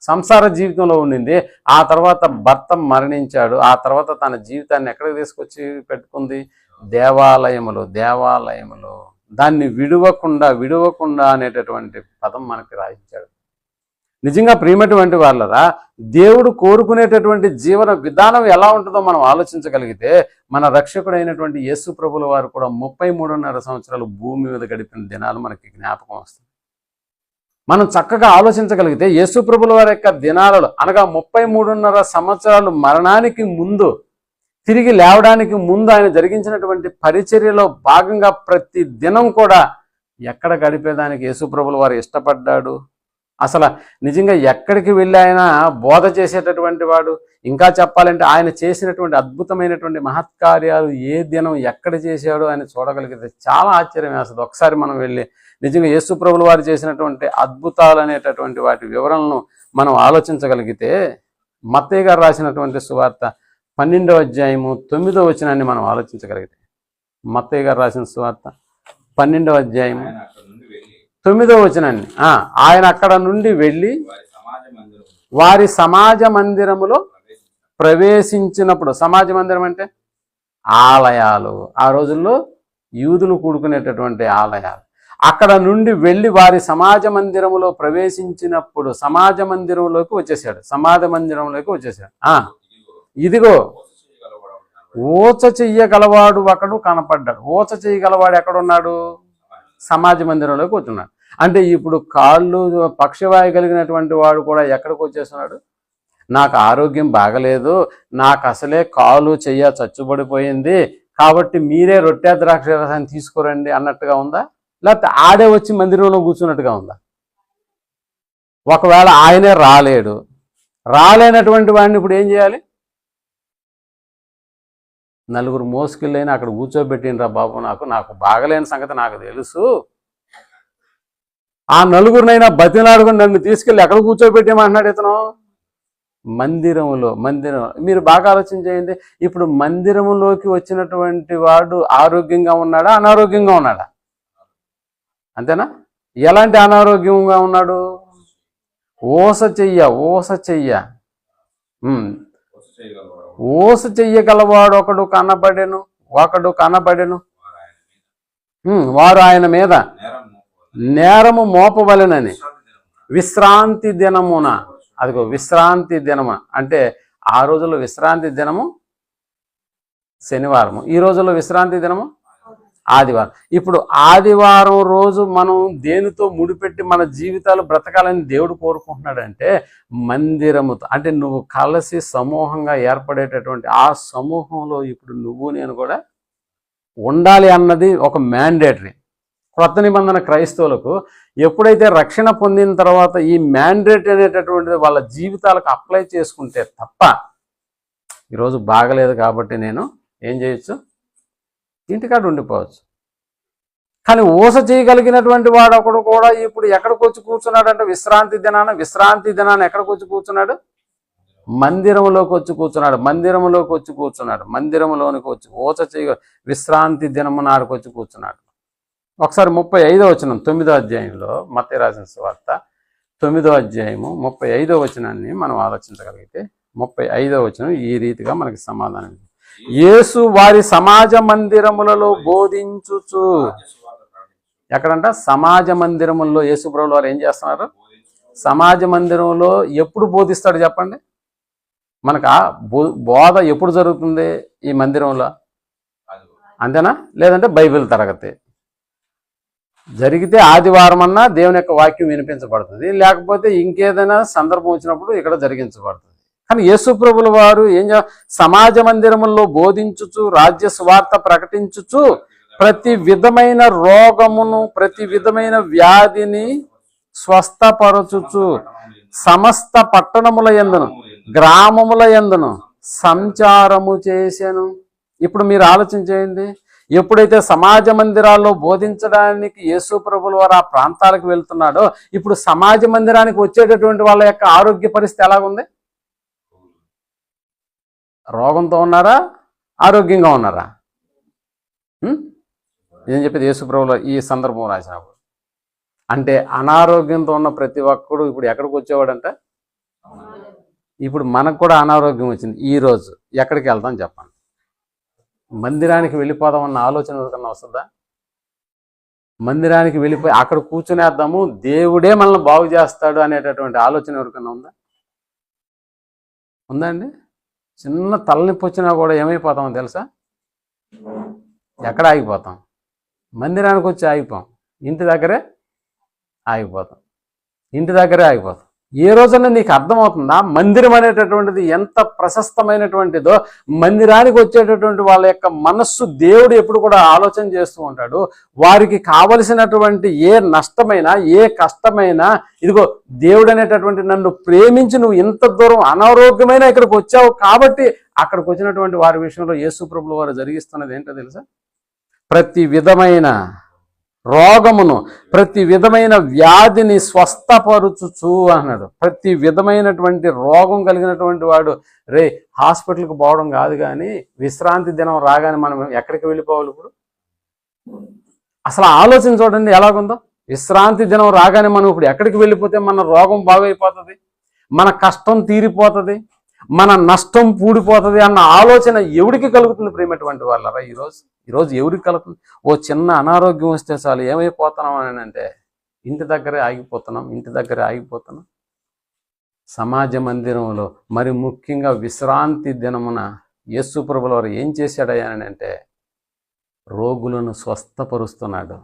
S1: సంసార జీవితంలో ఉండింది. ఆ తర్వాత భర్త మరణించాడు. ఆ తర్వాత తన జీవితాన్ని ఎక్కడికి తీసుకొచ్చి పెట్టుకుంది, దేవాలయములో. దాన్ని విడవకుండా అనేటటువంటి పదం మనకి రాయించాడు. నిజంగా ప్రియమైనటువంటి వాళ్ళరా, దేవుడు కోరుకునేటటువంటి జీవన విధానం ఎలా ఉంటుందో మనం ఆలోచించగలిగితే, మన రక్షకుడైనటువంటి యేసు ప్రభుల వారు కూడా 33.5 సంవత్సరాలు భూమి మీద గడిపిన దినాలు మనకి జ్ఞాపకం వస్తుంది. మనం చక్కగా ఆలోచించగలిగితే యేసు ప్రభుల వారి యొక్క దినాలలో అనగా 33.5 సంవత్సరాలు మరణానికి ముందు, తిరిగి లేవడానికి ముందు ఆయన జరిగించినటువంటి పరిచర్యలో భాగంగా ప్రతి దినం కూడా ఎక్కడ గడిపేదానికి యేసు ప్రభుల వారు ఇష్టపడ్డాడు. అసలు నిజంగా ఎక్కడికి వెళ్ళి ఆయన బోధ చేసేటటువంటి వాడు. ఇంకా చెప్పాలంటే ఆయన చేసినటువంటి అద్భుతమైనటువంటి మహత్కార్యాలు ఏ దినం ఎక్కడ చేశాడు అని చూడగలిగితే చాలా ఆశ్చర్యం వేస్తుంది. ఒకసారి మనం వెళ్ళి నిజంగా యేసు ప్రభుల వారు చేసినటువంటి అద్భుతాలు అనేటటువంటి వాటి వివరణను మనం ఆలోచించగలిగితే, మత్తయి గారు రాసినటువంటి సువార్త 12వ అధ్యాయము 9వ వచనాన్ని మనం ఆలోచించగలిగితే, మత్తయి గారు రాసిన సువార్త 12వ అధ్యాయం 9వ వచనాన్ని. ఆయన అక్కడ నుండి వెళ్ళి వారి సమాజ మందిరములో ప్రవేశించినప్పుడు, సమాజ మందిరం అంటే ఆలయాలు, ఆ రోజుల్లో యూదులు కూడుకునేటటువంటి ఆలయాలు. అక్కడ నుండి వెళ్ళి వారి సమాజ మందిరములో ప్రవేశించినప్పుడు, సమాజ మందిరంలోకి వచ్చేసాడు, సమాజ మందిరంలోకి వచ్చేసాడు. ఇదిగో ఊచ చెయ్యగలవాడు ఒకడు కనపడ్డాడు. ఊచ చేయగలవాడు ఎక్కడున్నాడు? సమాజ మందిరంలోకి వచ్చున్నాడు. అంటే ఇప్పుడు కాళ్ళు పక్షవాయు కలిగినటువంటి వాడు కూడా ఎక్కడికి వచ్చేస్తున్నాడు? నాకు ఆరోగ్యం బాగలేదు, నాకు అసలే కాలు చెయ్య చచ్చుబడిపోయింది, కాబట్టి మీరే రొట్టె ద్రాక్ష రసాన్ని తీసుకురండి అన్నట్టుగా ఉందా? లేకపోతే ఆడే వచ్చి మందిరంలో కూర్చున్నట్టుగా ఉందా? ఒకవేళ ఆయనే రాలేనటువంటి వాడిని ఇప్పుడు ఏం చేయాలి? నలుగురు మోసుకెళ్ళైనా అక్కడ కూర్చోబెట్టినరా బాబు, నాకు బాగలేని సంగతి నాకు తెలుసు, ఆ నలుగురినైనా బతిలాడుకుని నన్ను తీసుకెళ్ళి ఎక్కడ కూర్చోబెట్టేమంటున్నాడు ఇతను? మందిరంలో. మీరు బాగా ఆలోచన చేయండి. ఇప్పుడు మందిరంలోకి వచ్చినటువంటి వాడు ఆరోగ్యంగా ఉన్నాడా, అనారోగ్యంగా ఉన్నాడా? అంతేనా? ఎలాంటి అనారోగ్యంగా ఉన్నాడు? ఊస చెయ్యగలవాడు ఒకడు కనబడెను. వారు ఆయన మీద నేరము మోపవలెనని విశ్రాంతి దినమున. అదిగో విశ్రాంతి దినము అంటే ఆ రోజుల్లో విశ్రాంతి దినము శనివారము, ఈ రోజుల్లో విశ్రాంతి దినము ఆదివారం. ఇప్పుడు ఆదివారం రోజు మనం దేనితో ముడిపెట్టి మన జీవితాలు బ్రతకాలని దేవుడు కోరుకుంటున్నాడంటే మందిరముతో. అంటే నువ్వు కలిసి సమూహంగా ఏర్పడేటటువంటి ఆ సమూహంలో ఇప్పుడు నువ్వు నేను కూడా ఉండాలి అన్నది ఒక మ్యాండేటరీ. కొత్త నిబంధన క్రైస్తవులకు ఎప్పుడైతే రక్షణ పొందిన తర్వాత ఈ మ్యాండేట్ అనేటటువంటిది వాళ్ళ జీవితాలకు అప్లై చేసుకుంటే తప్ప, ఈరోజు బాగలేదు కాబట్టి నేను ఏం చేయొచ్చు? ఇంటికాడ ఉండిపోవచ్చు. కానీ ఊస చేయగలిగినటువంటి వాడు ఒకడు కూడా ఇప్పుడు ఎక్కడికి వచ్చి కూర్చున్నాడు అంటే విశ్రాంతి దినాన ఎక్కడికి వచ్చి కూర్చున్నాడు? మందిరంలోకి వచ్చి కూర్చున్నాడు. మందిరంలోనికి వచ్చి ఊస చేయ విశ్రాంతి దినము నాడుకు వచ్చి కూర్చున్నాడు. ఒకసారి 35వ వచనం 9వ అధ్యాయంలో, మత్తయి రాసిన సువార్త 9వ అధ్యాయము 35వ వచనాన్ని మనం ఆలోచించగలిగితే 35వ వచనం ఈ రీతిగా మనకి సమాధానం. యేసు వారి సమాజ మందిరములలో బోధించుచు. ఎక్కడంట? సమాజ మందిరముల్లో యేసు ప్రభువు వారు ఏం చేస్తున్నారు? సమాజ మందిరంలో ఎప్పుడు బోధిస్తాడు చెప్పండి? మనకు ఆ బోధ ఎప్పుడు జరుగుతుంది? ఈ మందిరంలో, అంతేనా? లేదంటే బైబిల్ తరగతి జరిగితే ఆదివారం అన్నా దేవుని యొక్క వాక్యం వినిపించబడుతుంది, లేకపోతే ఇంకేదైనా సందర్భం వచ్చినప్పుడు ఇక్కడ జరిగించబడుతుంది. కానీ యేసు ప్రభుల వారు సమాజ మందిరముల్లో బోధించుచు, రాజ్య సువార్త ప్రకటించుచు, ప్రతి విధమైన రోగమును, ప్రతి విధమైన వ్యాధిని స్వస్థపరచుచు, సమస్త పట్టణముల యందును గ్రామముల యందును సంచారము చేసెను. ఇప్పుడు మీరు ఆలోచన చేయండి. ఎప్పుడైతే సమాజ మందిరాల్లో బోధించడానికి యేసు ప్రభుల వారు ఆ ప్రాంతాలకు వెళ్తున్నాడో, ఇప్పుడు సమాజ మందిరానికి వచ్చేటటువంటి వాళ్ళ యొక్క ఆరోగ్య పరిస్థితి ఎలాగుంది? రోగంతో ఉన్నారా, ఆరోగ్యంగా ఉన్నారా? ఏం చెప్పేది యేసు ప్రభుల ఈ సందర్భం రాసినప్పుడు. అంటే అనారోగ్యంతో ఉన్న ప్రతి ఒక్కడు ఇప్పుడు ఎక్కడికి వచ్చేవాడంట? ఇప్పుడు మనకు కూడా అనారోగ్యం వచ్చింది. ఈరోజు ఎక్కడికి వెళ్తాం చెప్పండి? మందిరానికి వెళ్ళిపోదామన్న ఆలోచన ఎవరికన్నా వస్తుందా? మందిరానికి వెళ్ళిపోయి అక్కడ కూర్చునేద్దాము, దేవుడే మనల్ని బాగు చేస్తాడు అనేటటువంటి ఆలోచన ఎవరికన్నా ఉందండి? చిన్న తలనొప్పి వచ్చినా కూడా ఏమైపోతామో తెలుసా? ఎక్కడ ఆగిపోతాం? మందిరానికి వచ్చి ఆగిపోం, ఇంటి దగ్గరే ఆగిపోతాం. ఏ రోజున నీకు అర్థమవుతుందా మందిరం అనేటటువంటిది ఎంత ప్రశస్తమైనటువంటిదో? మందిరానికి వచ్చేటటువంటి వాళ్ళ యొక్క మనస్సు దేవుడు ఎప్పుడు కూడా ఆలోచన చేస్తూ ఉంటాడు. వారికి కావలసినటువంటి ఏ నష్టమైనా, ఏ కష్టమైనా, ఇదిగో దేవుడు అనేటటువంటి నన్ను ప్రేమించి నువ్వు ఇంత దూరం అనారోగ్యమైన ఇక్కడికి వచ్చావు కాబట్టి అక్కడికి వచ్చినటువంటి వారి విషయంలో యేసు ప్రభుల వారు జరిగిస్తున్నది ఏంటో తెలుసా? ప్రతి విధమైన రోగమును, ప్రతి విధమైన వ్యాధిని స్వస్థపరుచుచు అన్నాడు. ప్రతి విధమైనటువంటి రోగం కలిగినటువంటి వాడు హాస్పిటల్కి పోవడం కాదు, కానీ విశ్రాంతి దినం రాగానే మనం ఎక్కడికి వెళ్ళిపోవాలి? ఇప్పుడు అసలు ఆలోచన చూడండి ఎలాగుందో. విశ్రాంతి దినం రాగానే మనం ఇప్పుడు ఎక్కడికి వెళ్ళిపోతే మన రోగం బాగైపోతుంది, మన కష్టం తీరిపోతుంది, మన నష్టం పూడిపోతుంది అన్న ఆలోచన ఎవరికి కలుగుతుంది ప్రియమైనటువంటి వాళ్ళరా? ఈరోజు ఎవరికి కలుగుతుంది? ఓ చిన్న అనారోగ్యం వస్తే చాలు ఏమైపోతున్నాం అని అంటే ఇంటి దగ్గరే ఆగిపోతున్నాం. సమాజ మందిరంలో మరి ముఖ్యంగా విశ్రాంతి దినమున యేసు ప్రభువు వారు ఏం చేశాడయ్యా అని అంటే రోగులను స్వస్థపరుస్తున్నాడు.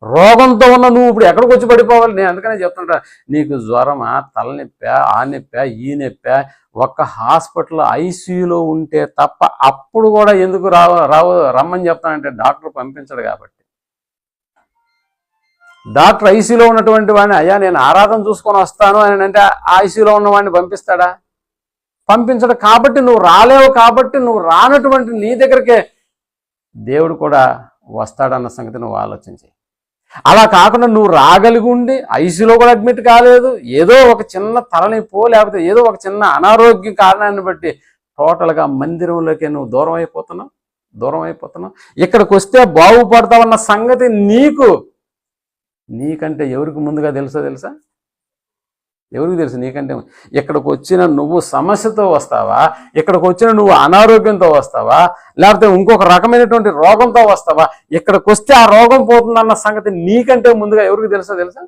S1: రోగంతో ఉన్న నువ్వు ఇప్పుడు ఎక్కడికి వచ్చి పడిపోవాలి? నేను అందుకనే చెప్తుంటా, నీకు జ్వరమా, తలనొప్పా, ఆ నొప్పా, ఈ నొప్పా, ఒక్క హాస్పిటల్ ఐసీయూలో ఉంటే తప్ప అప్పుడు కూడా ఎందుకు రమ్మని చెప్తానంటే డాక్టర్ పంపించడు కాబట్టి. డాక్టర్ ఐసీయూలో ఉన్నటువంటి వాడిని అయ్యా నేను ఆరాధన చూసుకొని వస్తాను అని అంటే ఐసీయూలో ఉన్న వాడిని పంపిస్తాడా? పంపించడు. కాబట్టి నువ్వు రాలేవు, కాబట్టి నువ్వు రానటువంటి నీ దగ్గరికే దేవుడు కూడా వస్తాడన్న సంగతి నువ్వు ఆలోచించి. అలా కాకుండా నువ్వు రాగలిగి ఉండి ఐసీయూలో కూడా అడ్మిట్ కాలేదు, ఏదో ఒక చిన్న తలనొప్పో లేకపోతే ఏదో ఒక చిన్న అనారోగ్య కారణాన్ని బట్టి టోటల్గా మందిరంలోకి నువ్వు దూరం అయిపోతున్నావు. ఇక్కడికి వస్తే బాగుపడతావన్న సంగతి నీకంటే ఎవరికి ముందుగా తెలుసా? ఎవరికి తెలుసు? నీకంటే. ఇక్కడికి వచ్చిన నువ్వు సమస్యతో వస్తావా, ఇక్కడికి వచ్చిన నువ్వు అనారోగ్యంతో వస్తావా, లేకపోతే ఇంకొక రకమైనటువంటి రోగంతో వస్తావా? ఇక్కడికి వస్తే ఆ రోగం పోతుందన్న సంగతి నీకంటే ముందుగా ఎవరికి తెలుసా?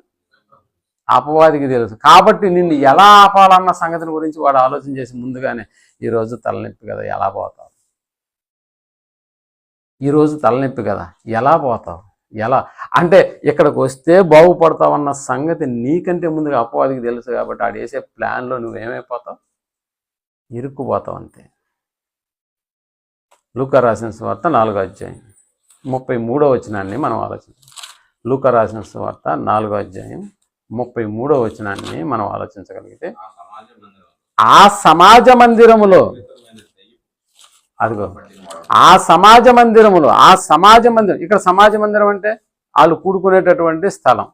S1: అపవాదికి తెలుసు. కాబట్టి నిన్ను ఎలా ఆపాలన్న సంగతిని గురించి వాడు ఆలోచన చేసి ముందుగానే ఈరోజు తలనొప్పి కదా ఎలా పోతావు, ఎలా పోతావు, ఎలా అంటే ఇక్కడికి వస్తే బాగుపడతావన్న సంగతి నీకంటే ముందుగా అపవాదికి తెలుసు. కాబట్టి ఆడు వేసే ప్లాన్లో నువ్వేమైపోతావు? ఇరుక్కుపోతావు అంతే. లూకా రాసిన సువార్త 4వ అధ్యాయం 33వ వచనాన్ని మనం ఆలోచించాం. లూకా రాసిన సువార్త 4వ అధ్యాయం 33వ వచనాన్ని మనం ఆలోచించగలిగితే ఆ సమాజ మందిరములో ఇక్కడ సమాజ మందిరం అంటే వాళ్ళు కూడుకునేటటువంటి స్థలం.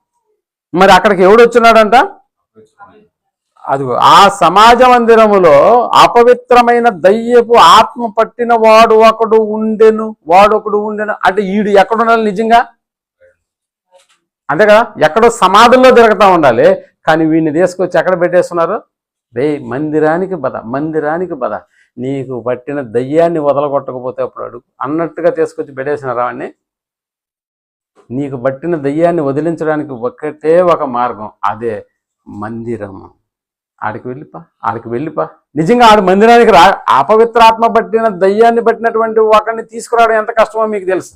S1: మరి అక్కడికి ఎవడు వచ్చినాడంట? అదిగో ఆ సమాజ మందిరములో అపవిత్రమైన దయ్యపు ఆత్మ పట్టిన వాడు ఒకడు ఉండెను. అంటే ఈడు ఎక్కడుండాలి నిజంగా? అంతే కదా, ఎక్కడో సమాధుల్లో తిరుగుతూ ఉండాలి. కానీ వీడిని తీసుకొచ్చి ఎక్కడ పెట్టేస్తున్నారు? మందిరానికి బద నీకు పట్టిన దయ్యాన్ని వదలగొట్టకపోతే అప్పుడు అడుగు అన్నట్టుగా తీసుకొచ్చి పెట్టేసినారా వాడిని. నీకు పట్టిన దయ్యాన్ని వదిలించడానికి ఒక్కటే ఒక మార్గం, అదే మందిరము. ఆడికి వెళ్ళిపా. నిజంగా ఆడు మందిరానికి అపవిత్రాత్మ పట్టిన దయ్యాన్ని పట్టినటువంటి ఒకరిని తీసుకురావడం ఎంత కష్టమో మీకు తెలుసు.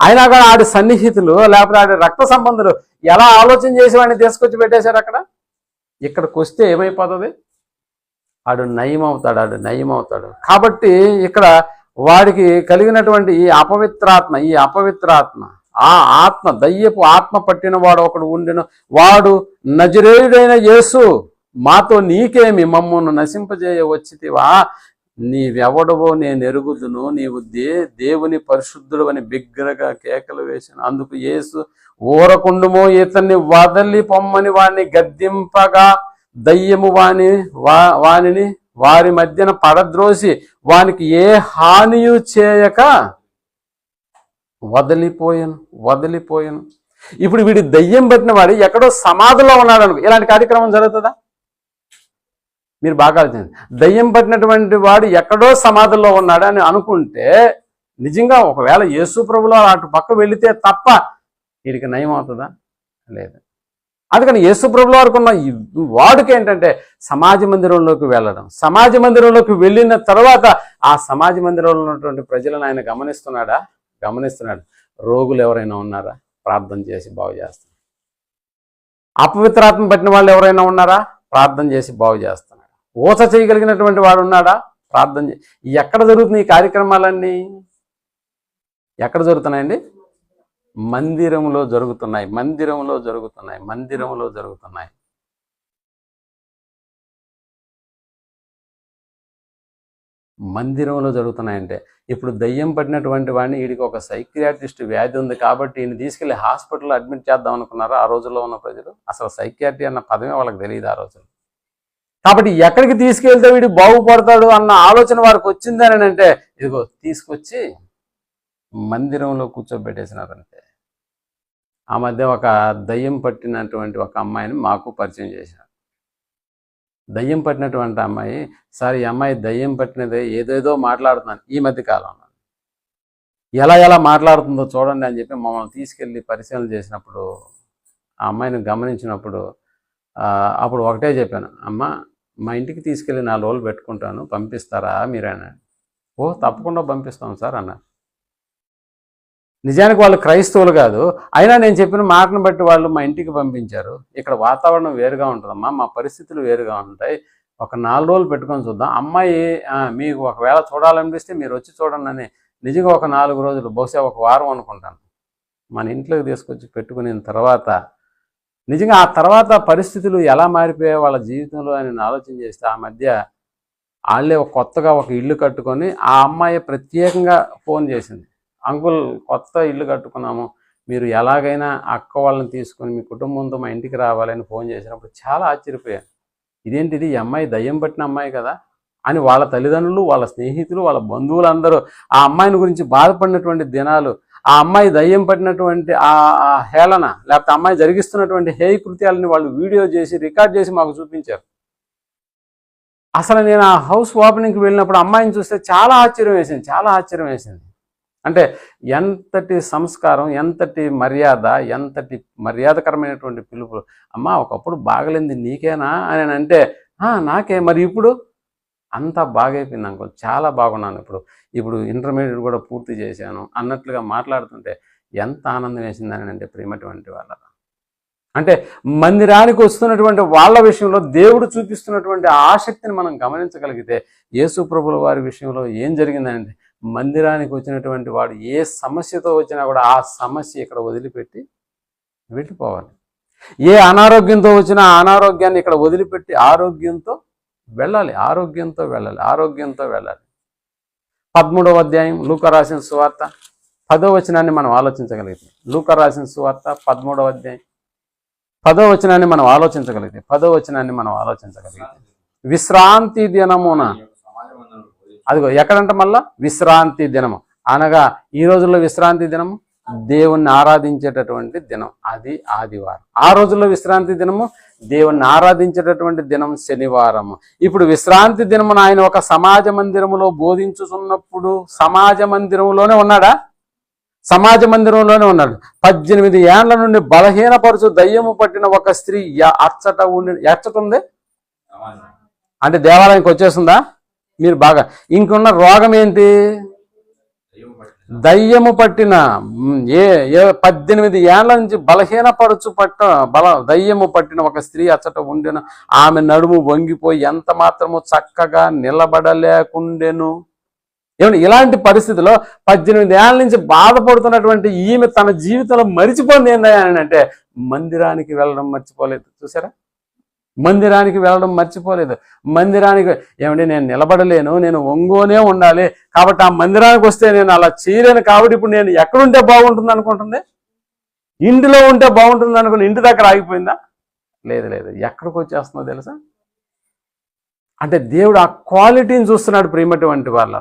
S1: అయినా కూడా ఆడి సన్నిహితులు లేకపోతే ఆడి రక్త సంబంధులు ఎలా ఆలోచన చేసి వాడిని తీసుకొచ్చి పెట్టేశారు అక్కడ. ఇక్కడికి వస్తే ఏమైపోతుంది? ఆడు నయం అవుతాడు. కాబట్టి ఇక్కడ వాడికి కలిగినటువంటి ఈ అపవిత్రాత్మ ఆ ఆత్మ దయ్యపు ఆత్మ పట్టిన వాడు ఒకడు ఉండెను. వాడు నజరేయుడైన యేసు మాతో నీకేమి, మమ్మల్ని నశింపజేయ వచ్చితివా, నీవెవడవో నేను ఎరుగుదును, నీవు దేవుని పరిశుద్ధుడు అని బిగ్గరగా కేకలు వేసిన. అందుకు యేసు ఊరకుండుమో, ఇతన్ని వదలి పొమ్మని వాడిని గద్దింపగా దయ్యము వానిని వారి మధ్యన పడద్రోసి వానికి ఏ హానియు చేయక వదిలిపోయాను. ఇప్పుడు వీడి దయ్యం పట్టిన వాడు ఎక్కడో సమాధిలో ఉన్నాడు అనుకో, ఇలాంటి కార్యక్రమం జరుగుతుందా? మీరు బాగా ఆలోచించండి. దయ్యం పట్టినటువంటి వాడు ఎక్కడో సమాధిలో ఉన్నాడు అని అనుకుంటే నిజంగా ఒకవేళ యేసు ప్రభువులో అటు పక్క వెళితే తప్ప వీడికి నయం అవుతుందా? లేదు. అందుకని యేసు ప్రభువుల వారికి ఉన్న వాడికి ఏంటంటే సమాజ మందిరంలోకి వెళ్ళడం. సమాజ మందిరంలోకి వెళ్ళిన తర్వాత ఆ సమాజ మందిరంలో ఉన్నటువంటి ప్రజలను ఆయన గమనిస్తున్నాడు. రోగులు ఎవరైనా ఉన్నారా? ప్రార్థన చేసి బాగు చేస్తాడు. అపవిత్రాత్మ పట్టిన వాళ్ళు ఎవరైనా ఉన్నారా? ప్రార్థన చేసి బాగు చేస్తున్నాడు. ఊస చేయగలిగినటువంటి వాడు ఉన్నాడా? ప్రార్థన ఎక్కడ జరుగుతున్నాయి ఈ కార్యక్రమాలన్నీ? ఎక్కడ జరుగుతున్నాయండి? మందిరంలో జరుగుతున్నాయి. మందిరంలో జరుగుతున్నాయంటే ఇప్పుడు దయ్యం పడినటువంటి వాడిని వీడికి ఒక సైకియాట్రిస్ట్ వ్యాధి ఉంది కాబట్టి ఈయన తీసుకెళ్లి హాస్పిటల్లో అడ్మిట్ చేద్దాం అనుకున్నారు ఆ రోజుల్లో ఉన్న ప్రజలు. అసలు సైకియాట్రీ అన్న పదమే వాళ్ళకి తెలియదు ఆ రోజుల్లో. కాబట్టి ఎక్కడికి తీసుకెళ్తే వీడు బాగుపడతాడు అన్న ఆలోచన వారికి వచ్చిందని అంటే ఇదిగో తీసుకొచ్చి మందిరంలో కూర్చోబెట్టేసినారంటే ఆ మధ్య ఒక దయ్యం పట్టినటువంటి ఒక అమ్మాయిని మాకు పరిచయం చేశారు. దయ్యం పట్టినటువంటి అమ్మాయి, సార్ ఈ అమ్మాయి దయ్యం పట్టినదే ఏదేదో మాట్లాడుతున్నాను ఈ మధ్య కాలంలో, ఎలా ఎలా మాట్లాడుతుందో చూడండి అని చెప్పి మమ్మల్ని తీసుకెళ్ళి పరిశీలన చేసినప్పుడు ఆ అమ్మాయిని గమనించినప్పుడు అప్పుడు ఒకటే చెప్పాను, అమ్మ మా ఇంటికి తీసుకెళ్ళి 4 రోజులు పెట్టుకుంటాను, పంపిస్తారా మీరేనా? ఓ తప్పకుండా పంపిస్తాం సార్ అన్నారు. నిజానికి వాళ్ళు క్రైస్తవులు కాదు, అయినా నేను చెప్పిన మాటను బట్టి వాళ్ళు మా ఇంటికి పంపించారు. ఇక్కడ వాతావరణం వేరుగా ఉంటుందమ్మా, మా పరిస్థితులు వేరుగా ఉంటాయి, ఒక 4 రోజులు పెట్టుకొని చూద్దాం, అమ్మాయి మీకు ఒకవేళ చూడాలనిపిస్తే మీరు వచ్చి చూడండి అని నిజంగా ఒక 4 రోజులు, బహుశా ఒక వారం అనుకుంటాను, మన ఇంట్లోకి తీసుకొచ్చి పెట్టుకున్న తర్వాత నిజంగా ఆ తర్వాత పరిస్థితులు ఎలా మారిపోయాయి వాళ్ళ జీవితంలో అని ఆలోచన చేస్తే ఆ మధ్య వాళ్ళే కొత్తగా ఒక ఇల్లు కట్టుకొని ఆ అమ్మాయి ప్రత్యేకంగా ఫోన్ చేసింది, అంకుల్ కొత్త ఇల్లు కట్టుకున్నాము, మీరు ఎలాగైనా అక్క వాళ్ళని తీసుకొని మీ కుటుంబంతో మా ఇంటికి రావాలని ఫోన్ చేసినప్పుడు చాలా ఆశ్చర్యపోయాను. ఇదేంటిది, ఈ అమ్మాయి దయ్యం పట్టిన అమ్మాయి కదా అని వాళ్ళ తల్లిదండ్రులు, వాళ్ళ స్నేహితులు, వాళ్ళ బంధువులందరూ ఆ అమ్మాయిని గురించి బాధపడినటువంటి దినాలు, ఆ అమ్మాయి దయ్యం పట్టినటువంటి ఆ హేళన లేకపోతే అమ్మాయి జరిగిస్తున్నటువంటి హేయ కృత్యాలని వాళ్ళు వీడియో చేసి రికార్డ్ చేసి మాకు చూపించారు. అసలు నేను ఆ హౌస్ ఓపెనింగ్కి వెళ్ళినప్పుడు అమ్మాయిని చూస్తే చాలా ఆశ్చర్యం వేసింది. అంటే ఎంతటి సంస్కారం, ఎంతటి మర్యాద, ఎంతటి మర్యాదకరమైనటువంటి పిలుపు. అమ్మ ఒకప్పుడు బాగలేంది నీకేనా అని అంటే నాకే, మరి ఇప్పుడు అంతా బాగైపోయింది అంకుల్, చాలా బాగున్నాను, ఇప్పుడు ఇంటర్మీడియట్ కూడా పూర్తి చేశాను అన్నట్లుగా మాట్లాడుతుంటే ఎంత ఆనందం వేసిందని అంటే ప్రేమటువంటి వాళ్ళ. అంటే మందిరానికి వస్తున్నటువంటి వాళ్ళ విషయంలో దేవుడు చూపిస్తున్నటువంటి ఆసక్తిని మనం గమనించగలిగితే యేసు ప్రభుల వారి విషయంలో ఏం జరిగిందంటే మందిరానికి వచ్చినటువంటి వాడు ఏ సమస్యతో వచ్చినా కూడా ఆ సమస్య ఇక్కడ వదిలిపెట్టి వెళ్ళిపోవాలి. ఏ అనారోగ్యంతో వచ్చినా అనారోగ్యాన్ని ఇక్కడ వదిలిపెట్టి ఆరోగ్యంతో వెళ్ళాలి. 13వ అధ్యాయం లూకా రాసిన సువార్త 10వ వచనాన్ని మనం ఆలోచించగలిగితే, లూకా రాసిన సువార్త 13వ అధ్యాయం 10వ వచనాన్ని మనం ఆలోచించగలిగితే విశ్రాంతి దినమున, అదిగో ఎక్కడంట మళ్ళా విశ్రాంతి దినము అనగా ఈ రోజుల్లో విశ్రాంతి దినము దేవుణ్ణి ఆరాధించేటటువంటి దినం, అది ఆదివారం. ఆ రోజుల్లో విశ్రాంతి దినము దేవుణ్ణి ఆరాధించేటటువంటి దినం శనివారము. ఇప్పుడు విశ్రాంతి దినమున ఆయన ఒక సమాజ మందిరములో బోధించుతున్నప్పుడు సమాజ మందిరంలోనే ఉన్నాడా? సమాజ మందిరంలోనే ఉన్నాడు. 18 ఏళ్ల నుండి బలహీనపరుచు దయ్యము పట్టిన ఒక స్త్రీ ఎచ్చటుంది అంటే దేవాలయానికి వచ్చేస్తుందా? మీరు బాగా ఇంకున్న రోగం ఏంటి? దయ్యము పట్టిన 18 ఏళ్ల నుంచి దయ్యము పట్టిన ఒక స్త్రీ అచ్చట ఉండెను. ఆమె నడుము వంగిపోయి ఎంత మాత్రము చక్కగా నిలబడలేకుండెను. ఏమంటే ఇలాంటి పరిస్థితిలో 18 ఏళ్ల నుంచి బాధపడుతున్నటువంటి ఈమె తన జీవితంలో మరిచిపోయింది ఏంటంటే మందిరానికి వెళ్ళడం మర్చిపోలేదు. చూసారా, మందిరానికి వెళ్ళడం మర్చిపోలేదు. మందిరానికి ఏమంటే నేను నిలబడలేను, నేను ఒంగోనే ఉండాలి, కాబట్టి ఆ మందిరానికి వస్తే నేను అలా చేయలేను, కాబట్టి ఇప్పుడు నేను ఎక్కడుంటే బాగుంటుంది అనుకుంటుంది? ఇంటిలో ఉంటే బాగుంటుంది అనుకుని ఇంటి దగ్గర ఆగిపోయిందా? లేదు, ఎక్కడికి వచ్చేస్తుందో తెలుసా? అంటే దేవుడు ఆ క్వాలిటీని చూస్తున్నాడు. ప్రియమైనటువంటి వాళ్ళ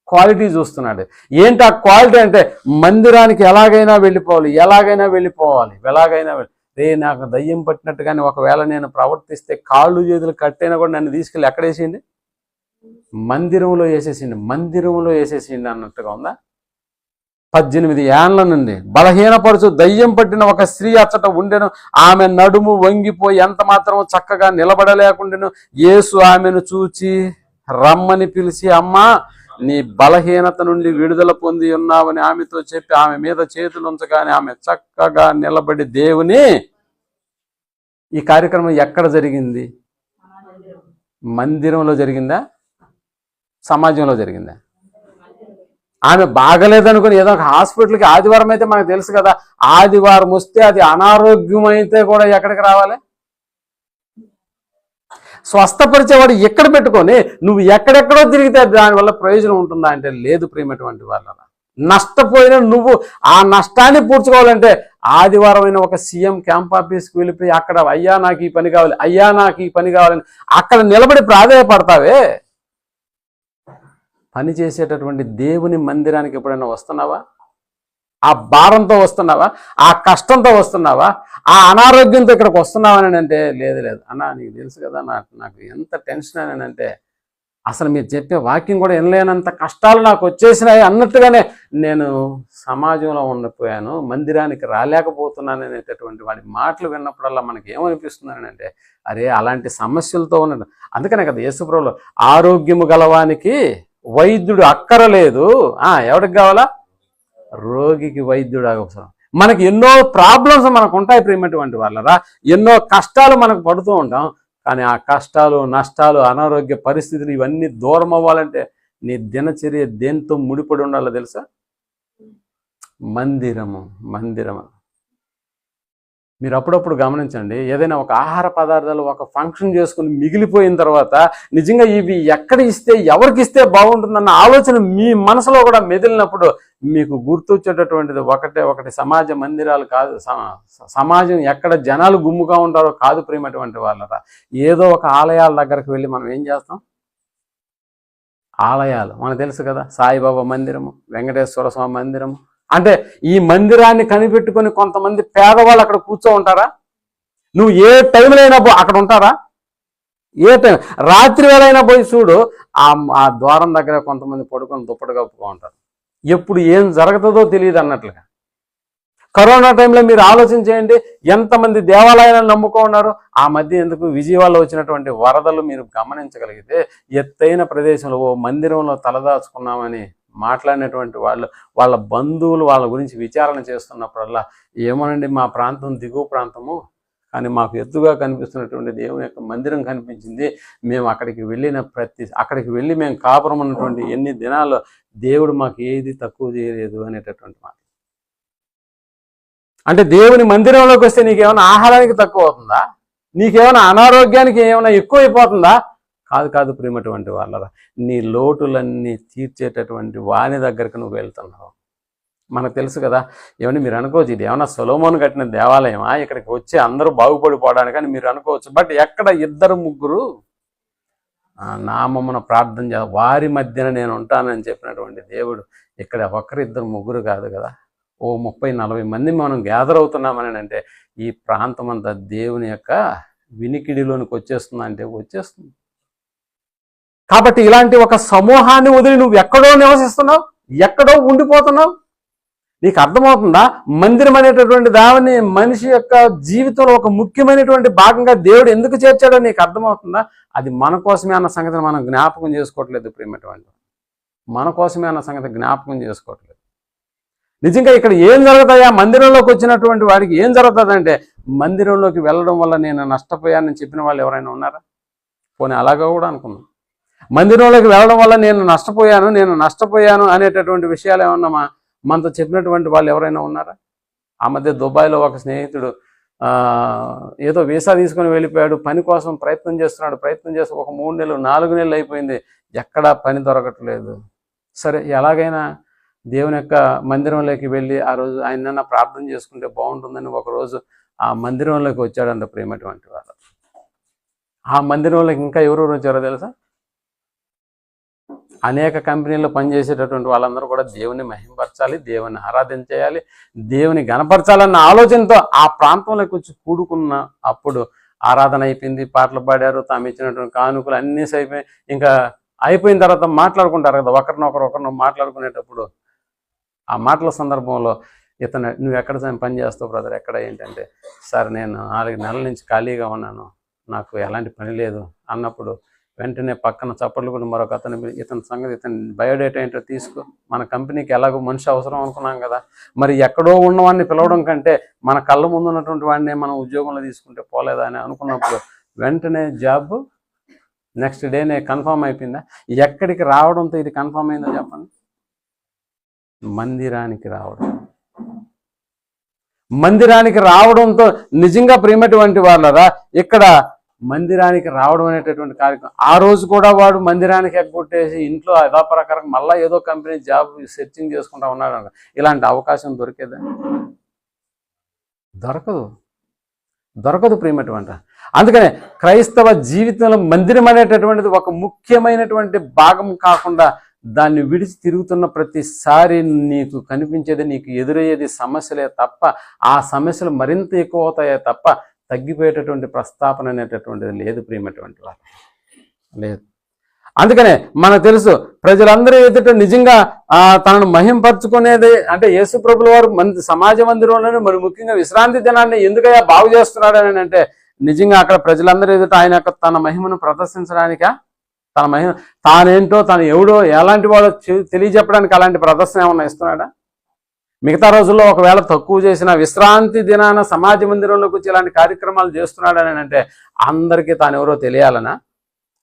S1: క్వాలిటీ చూస్తున్నాడు. ఏంటి ఆ క్వాలిటీ అంటే మందిరానికి ఎలాగైనా వెళ్ళిపోవాలి. నాకు దయ్యం పట్టినట్టుగానే ఒకవేళ నేను ప్రవర్తిస్తే కాళ్ళు చేతులు కట్టైనా కూడా నన్ను తీసుకెళ్ళి ఎక్కడేసింది? మందిరంలో వేసేసింది అన్నట్టుగా ఉందా? 18 ఏళ్ల నుండి బలహీనపరుచు దయ్యం పట్టిన ఒక స్త్రీ అచ్చట ఉండెను. ఆమె నడుము వంగిపోయి ఎంత మాత్రం చక్కగా నిలబడలేకుండాను. యేసు ఆమెను చూచి రమ్మని పిలిచి, అమ్మా నీ బలహీనత నుండి విడుదల పొంది ఉన్నావని ఆమెతో చెప్పి ఆమె మీద చేతులు ఉంచగానే ఆమె చక్కగా నిలబడి దేవుని. ఈ కార్యక్రమం ఎక్కడ జరిగింది? మందిరంలో జరిగిందా? సమాజంలో జరిగిందా? ఆమె బాగలేదనుకుని ఏదో ఒక హాస్పిటల్కి ఆదివారం అయితే మనకు తెలుసు కదా, ఆదివారం వస్తే అది అనారోగ్యం అయితే కూడా ఎక్కడికి రావాలి? స్వస్థపరిచేవాడు ఎక్కడ పెట్టుకొని నువ్వు ఎక్కడెక్కడో తిరిగితే దానివల్ల ప్రయోజనం ఉంటుందా అంటే లేదు. ప్రియమైనటువంటి వాళ్ళ నష్టపోయిన నువ్వు ఆ నష్టాన్ని పూడ్చుకోవాలంటే ఆదివారం అయిన ఒక సీఎం క్యాంప్ ఆఫీస్కి వెళ్ళిపోయి అక్కడ అయ్యా నాకు ఈ పని కావాలని అక్కడ నిలబడి ప్రాధాయపడతావే. పని చేసేటటువంటి దేవుని మందిరానికి ఎప్పుడైనా వస్తున్నావా? ఆ భారంతో వస్తున్నావా, ఆ కష్టంతో వస్తున్నావా, ఆ అనారోగ్యంతో ఇక్కడికి వస్తున్నావా అని అంటే లేదు లేదు అన్న, నీకు తెలుసు కదా నాకు ఎంత టెన్షన్ అని అంటే అసలు మీరు చెప్పే వాక్యం కూడా వినలేనంత కష్టాలు నాకు వచ్చేసినాయి అన్నట్టుగానే నేను సమాజంలో ఉండిపోయాను, మందిరానికి రాలేకపోతున్నాను అనేటటువంటి వాడి మాటలు విన్నప్పుడల్లా మనకి ఏమనిపిస్తుందని అంటే అరే అలాంటి సమస్యలతో ఉన్నాడు. అందుకనే కదా యేసుప్రభువులో ఆరోగ్యము గలవానికి వైద్యుడు అక్కరలేదు, ఎవరికి కావాలా, రోగికి వైద్యుడు అవసరం. మనకి ఎన్నో ప్రాబ్లమ్స్ మనకు ఉంటాయి ప్రియమైనటువంటి వాళ్ళరా, ఎన్నో కష్టాలు మనకు పడుతూ ఉంటాం. కానీ ఆ కష్టాలు, నష్టాలు, అనారోగ్య పరిస్థితులు ఇవన్నీ దూరం అవ్వాలంటే నీ దినచర్య దేంతో ముడిపడి ఉండాలో తెలుసా? మందిరము. మీరు అప్పుడప్పుడు గమనించండి, ఏదైనా ఒక ఆహార పదార్థాలు ఒక ఫంక్షన్ చేసుకుని మిగిలిపోయిన తర్వాత నిజంగా ఇవి ఎక్కడ ఇస్తే ఎవరికి ఇస్తే బాగుంటుందన్న ఆలోచన మీ మనసులో కూడా మెదిలినప్పుడు మీకు గుర్తొచ్చేటటువంటిది ఒకటి సమాజ మందిరాలు కాదు, సమాజం ఎక్కడ జనాలు గుమ్ముగా ఉంటారో కాదు ప్రియమైనటువంటి వాళ్ళరా. ఏదో ఒక ఆలయాల దగ్గరకు వెళ్ళి మనం ఏం చేస్తాం, ఆలయాలు మనకు తెలుసు కదా, సాయిబాబా మందిరము, వెంకటేశ్వర స్వామి మందిరము. అంటే ఈ మందిరాన్ని కనిపెట్టుకొని కొంతమంది పేదవాళ్ళు అక్కడ కూర్చో ఉంటారా? నువ్వు ఏ టైంలో అయినా అక్కడ ఉంటారా? ఏ టైం, రాత్రి వేళైనా పోయి చూడు, ఆ ద్వారం దగ్గర కొంతమంది పడుకొని దుప్పటి కప్పుకో ఉంటారు. ఎప్పుడు ఏం జరుగుతుందో తెలియదు అన్నట్లుగా. కరోనా టైంలో మీరు ఆలోచించేయండి, ఎంతమంది దేవాలయాలను నమ్ముకో ఉన్నారు. ఆ మధ్య ఎందుకు విజయవాడలో వచ్చినటువంటి వరదలు మీరు గమనించగలిగితే ఎత్తైన ప్రదేశంలో ఓ మందిరంలో తలదాచుకున్నామని మాట్లాడినటువంటి వాళ్ళ బంధువులు వాళ్ళ గురించి విచారణ చేస్తున్నప్పుడల్లా ఏమోనండి మా ప్రాంతం దిగువ ప్రాంతము, కానీ మాకు ఎత్తుగా కనిపిస్తున్నటువంటి దేవుని యొక్క మందిరం కనిపించింది, మేము అక్కడికి వెళ్ళి మేము కాపురం ఉన్నటువంటి ఎన్ని దినాల్లో దేవుడు మాకు ఏది తక్కువ చేయలేదు అనేటటువంటి మాట. అంటే దేవుని మందిరంలోకి వస్తే నీకేమైనా ఆహారానికి తక్కువ అవుతుందా? నీకేమైనా అనారోగ్యానికి ఏమైనా ఎక్కువ అయిపోతుందా? కాదు ప్రియమైనటువంటి వాళ్ళరా, నీ లోటులన్నీ తీర్చేటటువంటి వాని దగ్గరకు నువ్వు వెళ్తున్నావు. మనకు తెలుసు కదా, ఏమని మీరు అనుకోవచ్చు ఇది ఏమన్నా సొలొమోను కట్టిన దేవాలయమా, ఇక్కడికి వచ్చి అందరూ బాగుపడిపోవడానికి అని మీరు అనుకోవచ్చు. బట్ ఎక్కడ 2-3 నామమున ప్రార్థన వారి మధ్యన నేను ఉంటానని చెప్పినటువంటి దేవుడు ఇక్కడ 1-2-3 కాదు కదా, ఓ 30-40 మంది మనం గ్యాదర్ అవుతున్నామని అంటే ఈ ప్రాంతం అంతా దేవుని యొక్క వినికిడిలోనికి వచ్చేస్తుందంటే వచ్చేస్తుంది. కాబట్టి ఇలాంటి ఒక సమూహాన్ని వదిలి నువ్వు ఎక్కడో నివసిస్తున్నావు, ఎక్కడో ఉండిపోతున్నావు. నీకు అర్థమవుతుందా? మందిరం అనేటటువంటి దానిని మనిషి యొక్క జీవితంలో ఒక ముఖ్యమైనటువంటి భాగంగా దేవుడు ఎందుకు చేర్చాడో నీకు అర్థమవుతుందా? అది మన కోసమే అన్న సంగతిని మనం జ్ఞాపకం చేసుకోవట్లేదు ప్రియమైనటువంటి, మన కోసమే అన్న సంగతి జ్ఞాపకం చేసుకోవట్లేదు. నిజంగా ఇక్కడ ఏం జరుగుతాయా, మందిరంలోకి వచ్చినటువంటి వాడికి ఏం జరుగుతుందంటే మందిరంలోకి వెళ్ళడం వల్ల నేను నష్టపోయానని చెప్పిన వాళ్ళు ఎవరైనా ఉన్నారా? పోనీ అలాగా కూడా అనుకున్నాం. మందిరంలోకి వెళ్ళడం వల్ల నేను నష్టపోయాను అనేటటువంటి విషయాలు ఏమన్నా మనతో చెప్పినటువంటి వాళ్ళు ఎవరైనా ఉన్నారా? ఆ మధ్య దుబాయ్లో ఒక స్నేహితుడు ఏదో వీసా తీసుకొని వెళ్ళిపోయాడు, పని కోసం ప్రయత్నం చేస్తే ఒక 3 నెలలు 4 నెలలు అయిపోయింది, ఎక్కడా పని దొరకట్లేదు. సరే ఎలాగైనా దేవుని యొక్క మందిరంలోకి వెళ్ళి ఆ రోజు ఆయన ప్రార్థన చేసుకుంటే బాగుంటుందని ఒకరోజు ఆ మందిరంలోకి వచ్చాడంట ప్రేమటువంటి వాళ్ళు. ఆ మందిరంలోకి ఇంకా ఎవరెవరు వచ్చారో తెలుసా? అనేక కంపెనీల్లో పనిచేసేటటువంటి వాళ్ళందరూ కూడా దేవుని మహిమపరచాలి, దేవుని ఆరాధించేయాలి, దేవుని గణపరచాలన్న ఆలోచనతో ఆ ప్రాంతంలోకి వచ్చి కూడుకున్న అప్పుడు ఆరాధన అయిపోయింది, పాటలు పాడారు, తాము ఇచ్చినటువంటి కానుకలు అన్నీ అయిపోయి ఇంకా అయిపోయిన తర్వాత మాట్లాడుకుంటారు కదా, ఒకరినొకరు మాట్లాడుకునేటప్పుడు ఆ మాటల సందర్భంలో ఇతను నువ్వు ఎక్కడ పని చేస్తావు బ్రదర్, ఎక్కడ ఏంటంటే సార్ నేను 4 నెలల నుంచి ఖాళీగా ఉన్నాను, నాకు ఎలాంటి పని లేదు అన్నప్పుడు వెంటనే పక్కన చప్పట్లు కూడా మరొక అతను ఇతని బయోడేటా ఏంటో తీసుకో, మన కంపెనీకి ఎలాగో మనిషి అవసరం అనుకున్నాం కదా, మరి ఎక్కడో ఉన్నవాడిని పిలవడం కంటే మన కళ్ళ ముందు ఉన్నటువంటి వాడిని మనం ఉద్యోగంలో తీసుకుంటే పోలేదా అని అనుకున్నప్పుడు వెంటనే జాబ్ నెక్స్ట్ డేనే కన్ఫర్మ్ అయిపోయిందా? ఎక్కడికి రావడంతో ఇది కన్ఫర్మ్ అయిందో చెప్పండి? మందిరానికి రావడంతో నిజంగా ప్రియమైనటువంటి వాళ్ళరా ఇక్కడ మందిరానికి రావడం అనేటటువంటి కార్యక్రమం. ఆ రోజు కూడా వాడు మందిరానికి ఎగ్గొట్టేసి ఇంట్లో అదా ప్రకారం మళ్ళీ ఏదో కంపెనీ జాబ్ సెర్చింగ్ చేసుకుంటా ఉన్నాడు. ఇలాంటి అవకాశం దొరికేదా? దొరకదు ప్రియమైనటువంటి. అందుకనే క్రైస్తవ జీవితంలో మందిరం అనేటటువంటిది ఒక ముఖ్యమైనటువంటి భాగం కాకుండా దాన్ని విడిచి తిరుగుతున్న ప్రతిసారి నీకు కనిపించేది, నీకు ఎదురయ్యేది సమస్యలే తప్ప, ఆ సమస్యలు మరింత ఎక్కువ అవుతాయే తప్ప తగ్గిపోయేటటువంటి ప్రస్తాపన అనేటటువంటిది లేదు ప్రియమైనటువంటి వారు, లేదు. అందుకనే మనకు తెలుసు ప్రజలందరూ ఎదుట నిజంగా తనను మహింపరచుకునేది అంటే యేసు ప్రభుల వారు సమాజ మందిరంలోనే మరి ముఖ్యంగా విశ్రాంతి దినాన్ని ఎందుకయ్యా బాగు చేస్తున్నాడు అని అంటే నిజంగా అక్కడ ప్రజలందరూ ఎదుట ఆయన తన మహిమను ప్రదర్శించడానిక, తన మహిమ తానేంటో తను ఎవడో ఎలాంటి వాడో తెలియజెప్పడానికి అలాంటి ప్రదర్శన ఏమన్నా ఇస్తున్నాడా? మిగతా రోజుల్లో ఒకవేళ తక్కువ చేసిన విశ్రాంతి దినాన సమాజ మందిరంలోకి వచ్చి ఇలాంటి కార్యక్రమాలు చేస్తున్నాడని అంటే అందరికీ తాను ఎవరో తెలియాలనా?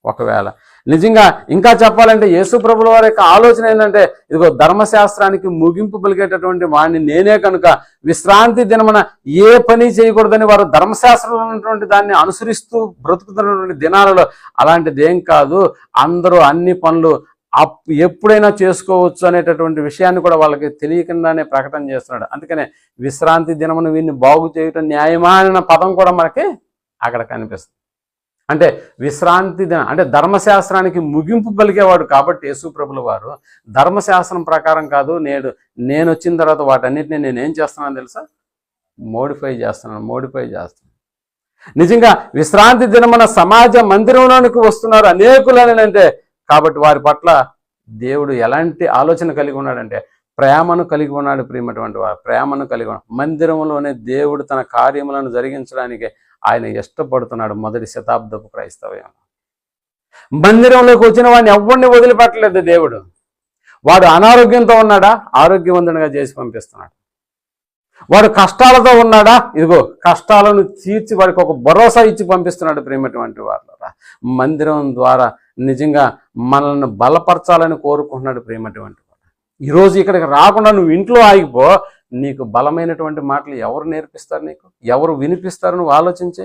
S1: ఒకవేళ నిజంగా ఇంకా చెప్పాలంటే యేసు ప్రభుల వారి యొక్క ఆలోచన ఏంటంటే ఇదిగో ధర్మశాస్త్రానికి ముగింపు పలికేటటువంటి వాడిని నేనే కనుక విశ్రాంతి దినమున ఏ పని చేయకూడదని వారు ధర్మశాస్త్రంలో ఉన్నటువంటి దాన్ని అనుసరిస్తూ బ్రతుకుతున్నటువంటి దినాలలో అలాంటిది ఏం కాదు, అందరూ అన్ని పనులు ఎప్పుడైనా చేసుకోవచ్చు అనేటటువంటి విషయాన్ని కూడా వాళ్ళకి తెలియకుండానే ప్రకటన చేస్తున్నాడు. అందుకనే విశ్రాంతి దినమున వీడిని బాగు చేయటం న్యాయమా అన్న పదం కూడా మనకి అక్కడ కనిపిస్తుంది. అంటే విశ్రాంతి దినం అంటే ధర్మశాస్త్రానికి ముగింపు పలికేవాడు కాబట్టి యేసు ప్రభుల వారు ధర్మశాస్త్రం ప్రకారం కాదు, నేను వచ్చిన తర్వాత వాటన్నిటిని నేనేం చేస్తున్నాను తెలుసా? మోడిఫై చేస్తున్నాను. నిజంగా విశ్రాంతి దినమున సమాజ మందిరంలోనికి వస్తున్నారు అనేకులని అంటే కాబట్టి వారి పట్ల దేవుడు ఎలాంటి ఆలోచన కలిగి ఉన్నాడంటే ప్రేమను కలిగి ఉన్నాడు. ప్రియమైనటువంటి వారు ప్రేమను కలిగి ఉన్నాడు. మందిరంలోనే దేవుడు తన కార్యములను జరిగించడానికి ఆయన ఇష్టపడుతున్నాడు. మొదటి శతాబ్దపు క్రైస్తవ్యం మందిరంలోకి వచ్చిన వాడిని ఎవరిని వదిలిపెట్టలేదు దేవుడు. వాడు అనారోగ్యంతో ఉన్నాడా, ఆరోగ్యవంతునిగా చేసి పంపిస్తున్నాడు. వాడు కష్టాలతో ఉన్నాడా, ఇదిగో కష్టాలను తీర్చి వాడికి ఒక భరోసా ఇచ్చి పంపిస్తున్నాడు. ప్రియమైనటువంటి వారు మందిరం ద్వారా నిజంగా మనల్ని బలపరచాలని కోరుకుంటున్నాడు. ప్రియమైనటువంటి వారు ఈరోజు ఇక్కడికి రాకుండా నువ్వు ఇంట్లో ఆగిపో, నీకు బలమైనటువంటి మాటలు ఎవరు నేర్పిస్తారు, నీకు ఎవరు వినిపిస్తారు? నువ్వు ఆలోచించే.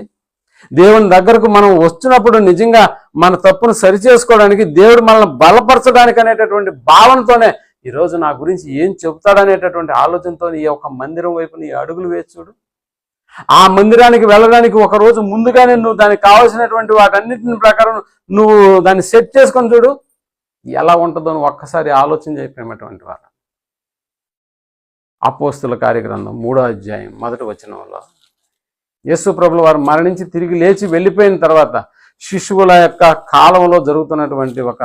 S1: దేవుని దగ్గరకు మనం వచ్చినప్పుడు నిజంగా మన తప్పును సరిచేసుకోవడానికి దేవుడు మనల్ని బలపరచడానికి అనేటటువంటి భావనతోనే ఈరోజు నా గురించి ఏం చెబుతాడనేటటువంటి ఆలోచనతో ఈ యొక్క మందిరం వైపు నీ అడుగులు వేసి చూడు. ఆ మందిరానికి వెళ్ళడానికి ఒక రోజు ముందుగానే నువ్వు దానికి కావాల్సినటువంటి వాటన్నిటిని ప్రకారం నువ్వు దాన్ని సెట్ చేసుకొని చూడు, ఎలా ఉంటుందో నువ్వు ఒక్కసారి ఆలోచన చేయకపోయినటువంటి వారు. అపోస్తుల కార్యగ్రంథం 3వ అధ్యాయం 1వ వచనంలో యేసు ప్రభుల వారు మరణించి తిరిగి లేచి వెళ్ళిపోయిన తర్వాత శిశువుల యొక్క కాలంలో జరుగుతున్నటువంటి ఒక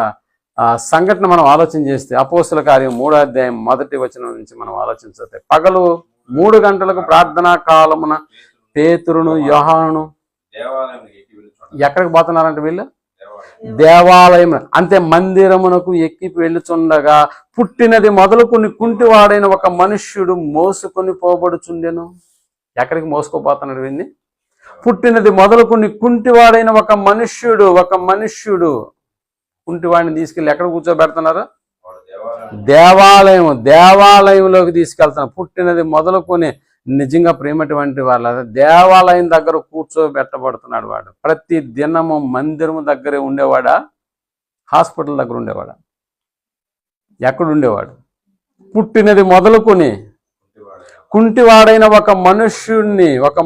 S1: సంఘటన మనం ఆలోచన చేస్తే అపోస్తుల కార్యం 3వ అధ్యాయం 1వ వచనం నుంచి మనం ఆలోచించితే పగలు 3 గంటలకు ప్రార్థనా కాలమున పేతురును యోహానును ఎక్కడికి పోతున్నారంటే వీళ్ళు దేవాలయం అంటే మందిరమునకు ఎక్కి వెళ్ళుచుండగా పుట్టినది మొదలుకొని కుంటివాడైన ఒక మనుష్యుడు మోసుకొని పోబడుచుండెను. ఎక్కడికి మోసుకోపోతున్నాడు వీడిని? పుట్టినది మొదలుకొని కుంటివాడైన ఒక మనుష్యుడు కుంటివాడిని తీసుకెళ్ళి ఎక్కడ కూర్చోబెడుతున్నారు? దేవాలయంలోకి తీసుకెళ్తున్నారు. పుట్టినది మొదలుకొని నిజంగా ప్రేమటువంటి వాళ్ళ దేవాలయం దగ్గర కూర్చోబెట్టబడుతున్నాడు. వాడు ప్రతి దినము మందిరము దగ్గరే ఉండేవాడా, హాస్పిటల్ దగ్గర ఉండేవాడా, ఎక్కడ ఉండేవాడు? పుట్టినది మొదలుకొని కుంటివాడైన ఒక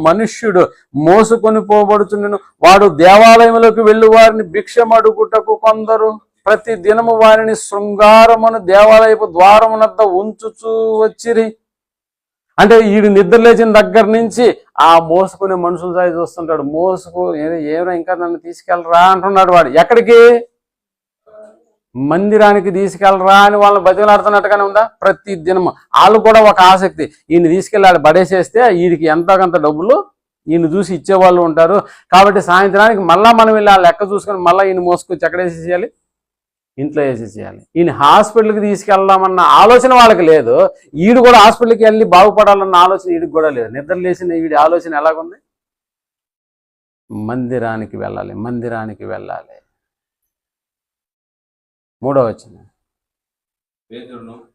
S1: మనుష్యుడు మోసుకొని పోబడుచుండెను. వాడు దేవాలయంలోకి వెళ్ళి వారిని భిక్షమడుగుటకు కొందరు ప్రతి దినము వారిని శృంగారమును దేవాలయపు ద్వారమునద్ద ఉంచుచూ వచ్చిరి. అంటే వీడు నిద్ర లేచిన దగ్గర నుంచి ఆ మోసుకునే మనుషుల సాయి చూస్తుంటాడు. ఏమైనా ఇంకా నన్ను తీసుకెళ్ళరా అంటున్నాడు. వాడు ఎక్కడికి? మందిరానికి తీసుకెళ్ళరా అని వాళ్ళని బతిలాడుతున్నట్టుగానే ఉందా? ప్రతి దినము వాళ్ళు కూడా ఒక ఆసక్తి, ఈయన తీసుకెళ్ళి బడేసేస్తే వీడికి ఎంతకంత డబ్బులు ఈయన చూసి ఇచ్చేవాళ్ళు ఉంటారు. కాబట్టి సాయంత్రానికి మళ్ళా మనం వెళ్ళి ఆ లెక్క చూసుకొని మళ్ళీ ఈయన మోసుకొచ్చి ఎక్కడ వేసేసేయాలి? ఇంట్లో వేసేసేయాలి. ఈయన హాస్పిటల్కి తీసుకెళ్దామన్న ఆలోచన వాళ్ళకి లేదు. ఈడు కూడా హాస్పిటల్కి వెళ్ళి బాగుపడాలన్న ఆలోచన వీడికి కూడా లేదు. నిద్ర లేచిన వీడి ఆలోచన ఎలాగుంది? మందిరానికి వెళ్ళాలి. 3వ వచనం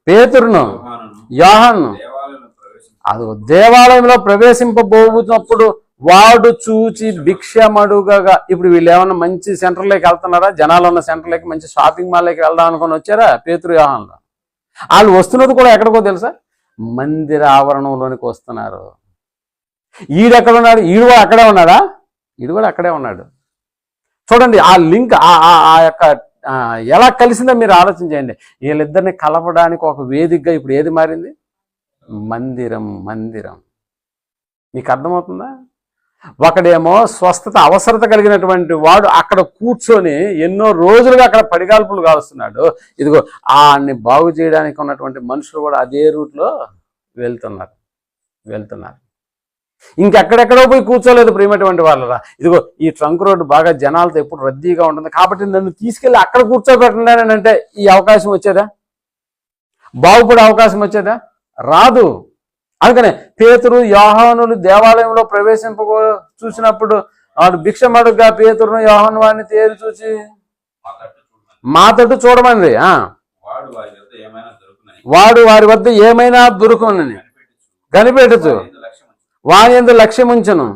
S1: పేతురును యోహాను అది దేవాలయంలో ప్రవేశింపబోతున్నప్పుడు వాడు చూచి భిక్షమడుగగా. ఇప్పుడు వీళ్ళు ఏమన్నా మంచి సెంటర్లోకి వెళ్తున్నారా? జనాలు ఉన్న సెంటర్లోకి, మంచి షాపింగ్ మాల్లోకి వెళ్దాం అనుకుని వచ్చారా? పేతురు యోహానులో వాళ్ళు వస్తున్నది కూడా ఎక్కడికో తెలుసా? మందిర ఆవరణంలోనికి వస్తున్నారు. ఈడెక్కడున్నాడు? ఈడు కూడా అక్కడే ఉన్నాడా? ఈడు కూడా అక్కడే ఉన్నాడు. చూడండి ఆ లింక్, ఆ యొక్క ఎలా కలిసిందో మీరు ఆలోచన చేయండి. వీళ్ళిద్దరిని కలపడానికి ఒక వేదికగా ఇప్పుడు ఏది మారింది? మందిరం. మందిరం మీకు అర్థమవుతుందా? ఒకడేమో స్వస్థత అవసరత కలిగినటువంటి వాడు అక్కడ కూర్చొని ఎన్నో రోజులుగా అక్కడ పడిగాల్పులు కాలుస్తున్నాడు. ఇదిగో ఆన్ని బాగు చేయడానికి ఉన్నటువంటి మనుషులు కూడా అదే రూట్లో వెళ్తున్నారు. ఇంకెక్కడెక్కడో పోయి కూర్చోలేదు ప్రియమైనటువంటి వాళ్ళరా. ఇదిగో ఈ ట్రంక్ రోడ్డు బాగా జనాలతో ఎప్పుడు రద్దీగా ఉంటుంది కాబట్టి నన్ను తీసుకెళ్ళి అక్కడ కూర్చోబెట్టండి అని అంటే ఈ అవకాశం వచ్చేదా? బాగుపడే అవకాశం వచ్చేదా? రాదు. అందుకనే పేతురు యోహానులు దేవాలయంలో చూసినప్పుడు వాడు భిక్షమడుగా పేతురును యోహాను వారిని తేరి చూసి మా తట్టు చూడమని, వాడు వారి వద్ద ఏమైనా దొరుకునని కనిపెట్టచ్చు, వాని యందు లక్ష్యం ఉంచును.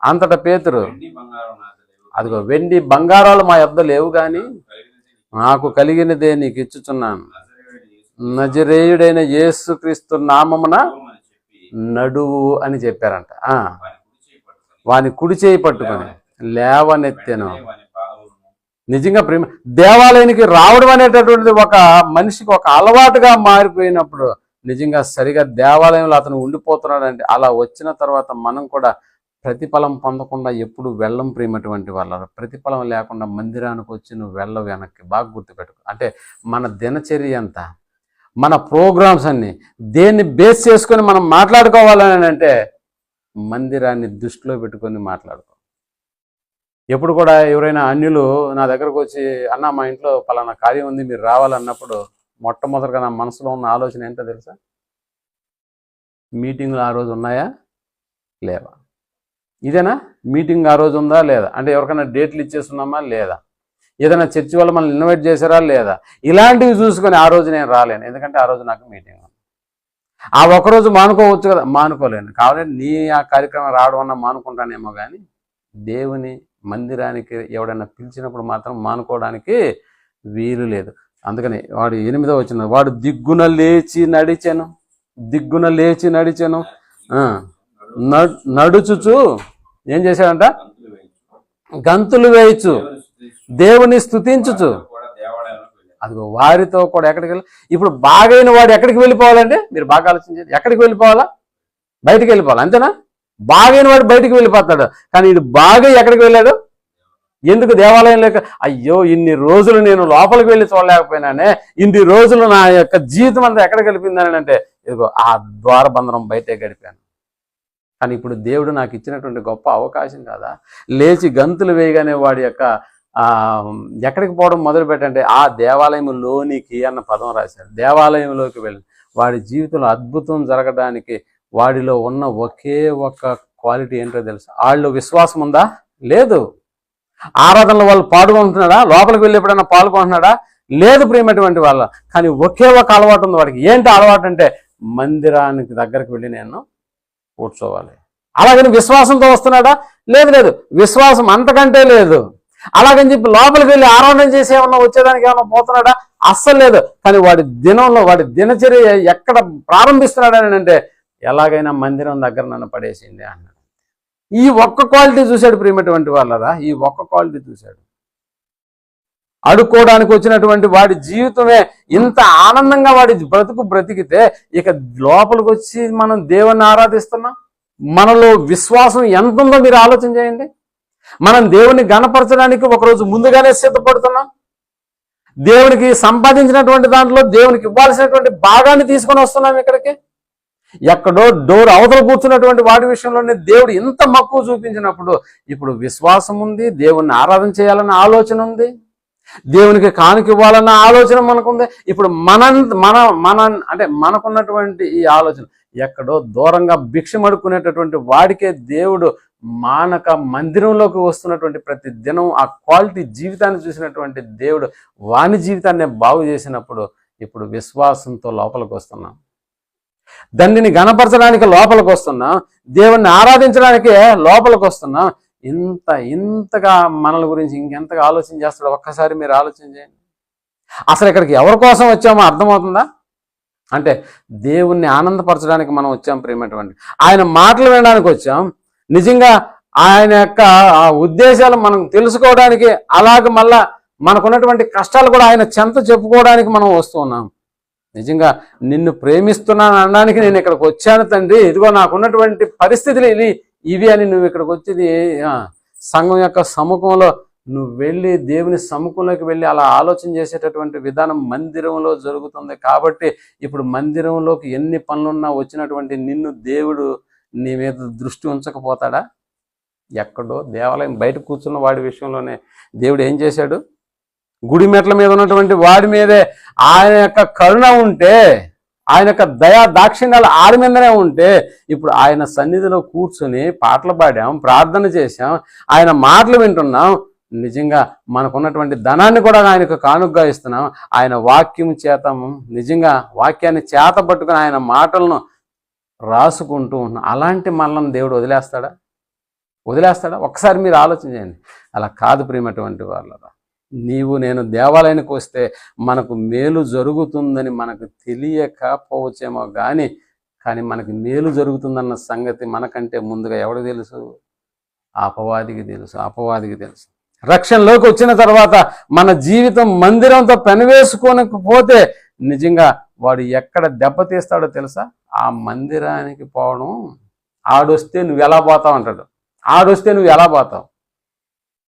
S1: అంతటా పేతురు, అదిగో వెండి బంగారాలు మా యొద్ద లేవు గాని నాకు కలిగినదే నీకు ఇచ్చుచున్నాను, నజరేయుడైన యేసుక్రీస్తు నామమున నడువు అని చెప్పారంట. వాని కుడి చేయి పట్టుకొని లేవనెత్తెను. నిజంగా ప్రేమ దేవాలయానికి రావడం అనేటటువంటిది ఒక మనిషికి ఒక అలవాటుగా మారిపోయినప్పుడు నిజంగా సరిగా దేవాలయంలో అతను ఉండిపోతున్నాడంటే అలా వచ్చిన తర్వాత మనం కూడా ప్రతిఫలం పొందకుండా ఎప్పుడు వెళ్ళం ప్రేమటువంటి వాళ్ళ. ప్రతిఫలం లేకుండా మందిరానికి వచ్చి నువ్వు వెళ్ళవు వెనక్కి. బాగా గుర్తుపెట్టుకో. అంటే మన దినచర్య అంతా, మన ప్రోగ్రామ్స్ అన్ని దేన్ని బేస్ చేసుకొని మనం మాట్లాడుకోవాలని అంటే మందిరాన్ని దృష్టిలో పెట్టుకొని మాట్లాడుకో. ఎప్పుడు కూడా ఎవరైనా అన్యులు నా దగ్గరకు వచ్చి అన్న మా ఇంట్లో పలానా కార్యం ఉంది మీరు రావాలన్నప్పుడు మొట్టమొదటిగా నా మనసులో ఉన్న ఆలోచన ఏంటో తెలుసా? మీటింగ్లు ఆ రోజు ఉన్నాయా లేవా? ఇదేనా మీటింగ్? ఆ రోజు ఉందా లేదా? అంటే ఎవరికైనా డేట్లు ఇచ్చేస్తున్నామా లేదా? ఏదైనా చర్చి వాళ్ళు మనల్ని ఇన్వైట్ చేశారా లేదా? ఇలాంటివి చూసుకొని ఆ రోజు నేను రాలేను, ఎందుకంటే ఆ రోజు నాకు మీటింగ్ ఉంది. ఆ ఒకరోజు మానుకోవచ్చు కదా, మానుకోలేను. కావాలంటే నీ ఆ కార్యక్రమం రావడం అన్నా మానుకుంటానేమో కానీ దేవుని మందిరానికి ఎవడైనా పిలిచినప్పుడు మాత్రం మానుకోవడానికి వీలు లేదు. అందుకని వాడు 8వ వచనం, వాడు దిగ్గున లేచి నడిచెను, నడుచుచు ఏం చేశాడంట? గంతులు వేయచ్చు, దేవుని స్తుతించుచు. అదిగో వారితో కూడా ఎక్కడికి వెళ్ళి, ఇప్పుడు బాగైన వాడు ఎక్కడికి వెళ్ళిపోవాలంటే మీరు బాగా ఆలోచించండి. ఎక్కడికి వెళ్ళిపోవాలా? బయటికి వెళ్ళిపోవాలి, అంతేనా? బాగైన వాడు బయటికి వెళ్ళిపోతాడు, కానీ వీడు బాగా ఎక్కడికి వెళ్ళాడు? ఎందుకు దేవాలయం లేక? అయ్యో ఇన్ని రోజులు నేను లోపలికి వెళ్ళి చూడలేకపోయినానే, ఇన్ని రోజులు నా యొక్క జీవితం అంతా ఎక్కడ గడిపిందని అంటే ఇదిగో ఆ ద్వారబంధనం బయటే గడిపాను. కానీ ఇప్పుడు దేవుడు నాకు ఇచ్చినటువంటి గొప్ప అవకాశం కాదా? లేచి గంతులు వేయగానే వాడి యొక్క ఎక్కడికి పోవడం మొదలు పెట్టంటే ఆ దేవాలయంలోనికి అన్న పదం రాశారు. దేవాలయంలోకి వెళ్ళి వాడి జీవితంలో అద్భుతం జరగడానికి వాడిలో ఉన్న ఒకే ఒక క్వాలిటీ ఏంటో తెలుసు. వాళ్ళు విశ్వాసం ఉందా? లేదు. ఆరాధనలో వాళ్ళు పాల్గొంటున్నాడా? లోపలికి వెళ్ళి ఎప్పుడైనా పాల్గొంటున్నాడా? లేదు ప్రియమైనటువంటి వాళ్ళ. కానీ ఒకే ఒక అలవాటు ఉంది వాడికి. ఏంటి అలవాటు అంటే మందిరానికి దగ్గరికి వెళ్ళి నేను కూర్చోవాలి. అలాగని విశ్వాసంతో వస్తున్నాడా? లేదు. విశ్వాసం అంతకంటే లేదు. అలాగని చెప్పి లోపలికి వెళ్ళి ఆరాధన చేసి ఏమన్నా వచ్చేదానికి ఏమన్నా పోతున్నాడా? అస్సలు లేదు. కానీ వాడి దినంలో వాడి దినచర్య ఎక్కడ ప్రారంభిస్తున్నాడు అని అంటే ఎలాగైనా మందిరం దగ్గర నన్ను పడేసింది అన్నాడు. ఈ ఒక్క క్వాలిటీ చూశాడు ప్రియమైనటువంటి వాళ్ళరా. ఈ ఒక్క క్వాలిటీ చూశాడు. అడుక్కోవడానికి వచ్చినటువంటి వాడి జీవితమే ఇంత ఆనందంగా వాడి బ్రతికితే ఇక లోపలికి వచ్చి మనం దేవుణ్ణి ఆరాధిస్తున్నాం. మనలో విశ్వాసం ఎంత ఉందో మీరు ఆలోచన చేయండి. మనం దేవుని గణపరచడానికి ఒకరోజు ముందుగానే సిద్ధపడుతున్నాం. దేవునికి సంపాదించినటువంటి దాంట్లో దేవునికి ఇవ్వాల్సినటువంటి భాగాన్ని తీసుకొని వస్తున్నాం ఇక్కడికి. ఎక్కడో డోర్ అవతల కూర్చున్నటువంటి వాడి విషయంలోనే దేవుడు ఇంత మక్కువ చూపించినప్పుడు ఇప్పుడు విశ్వాసం ఉంది, దేవుణ్ణి ఆరాధన చేయాలన్న ఆలోచన ఉంది, దేవునికి కానుక ఇవ్వాలన్న ఆలోచన మనకుంది. ఇప్పుడు మనకున్నటువంటి ఈ ఆలోచన ఎక్కడో దూరంగా భిక్షమడుకునేటటువంటి వాడికే దేవుడు మానక మందిరంలోకి వస్తున్నటువంటి ప్రతి దినం ఆ క్వాలిటీ జీవితాన్ని చూసినటువంటి దేవుడు వాని జీవితాన్ని బాగు చేసినప్పుడు ఇప్పుడు విశ్వాసంతో లోపలికి వస్తున్నాం. దండిని గణపరచడానికి లోపలికి వస్తున్నాం, దేవుణ్ణి ఆరాధించడానికే లోపలికి వస్తున్నాం. ఇంతగా మనల గురించి ఇంకెంతగా ఆలోచన చేస్తాడో ఒక్కసారి మీరు ఆలోచన చేయండి. అసలు ఇక్కడికి ఎవరి కోసం వచ్చామో అర్థమవుతుందా? అంటే దేవుణ్ణి ఆనందపరచడానికి మనం వచ్చాం ప్రియమైనటువంటి. ఆయన మాటలు వినడానికి వచ్చాం. నిజంగా ఆయన యొక్క ఉద్దేశాలు మనం తెలుసుకోవడానికి, అలాగే మళ్ళా మనకున్నటువంటి కష్టాలు కూడా ఆయన చెంత చెప్పుకోవడానికి మనం వస్తూ ఉన్నాం. నిజంగా నిన్ను ప్రేమిస్తున్నాను అనడానికి నేను ఇక్కడికి వచ్చాను తండ్రి, ఇదిగో నాకున్నటువంటి పరిస్థితులు ఇవి అని నువ్వు ఇక్కడికి వచ్చేది సంఘం యొక్క సముఖంలో నువ్వు వెళ్ళి దేవుని సముఖంలోకి వెళ్ళి అలా ఆలోచన చేసేటటువంటి విధానం మందిరంలో జరుగుతుంది. కాబట్టి ఇప్పుడు మందిరంలోకి ఎన్ని పనులున్నా వచ్చినటువంటి నిన్ను దేవుడు నీ మీద దృష్టి ఉంచకపోతాడా? ఎక్కడో దేవాలయం బయట కూర్చున్న వాడి విషయంలోనే దేవుడు ఏం చేశాడు? గుడి మెట్ల మీద ఉన్నటువంటి వాడి మీదే ఆయన యొక్క కరుణ ఉంటే, ఆయన యొక్క దయా దాక్షిణ్యాలు ఆడి మీదనే ఉంటే, ఇప్పుడు ఆయన సన్నిధిలో కూర్చుని పాటలు పాడాం, ప్రార్థన చేశాం, ఆయన మాటలు వింటున్నాం. నిజంగా మనకున్నటువంటి ధనాన్ని కూడా ఆయనకు కానుకగా ఇస్తున్నాం. ఆయన వాక్యం చేత నిజంగా వాక్యాన్ని చేత పట్టుకుని ఆయన మాటలను రాసుకుంటూ ఉన్నాం. అలాంటి మనల్ని దేవుడు వదిలేస్తాడా? ఒక్కసారి మీరు ఆలోచన చేయండి. అలా కాదు ప్రియమైనటువంటి వాళ్ళరా. నీవు నేను దేవాలయానికి వస్తే మనకు మేలు జరుగుతుందని మనకు తెలియకపోవచ్చేమో కానీ మనకి మేలు జరుగుతుందన్న సంగతి మనకంటే ముందుగా ఎవరికి తెలుసు? అపవాదికి తెలుసు. రక్షణలోకి వచ్చిన తర్వాత మన జీవితం మందిరంతో పెనవేసుకోనకపోతే నిజంగా వాడు ఎక్కడ దెబ్బతీస్తాడో తెలుసా? ఆ మందిరానికి పోవడం. ఆడొస్తే నువ్వు ఎలా పోతావు అంటాడు.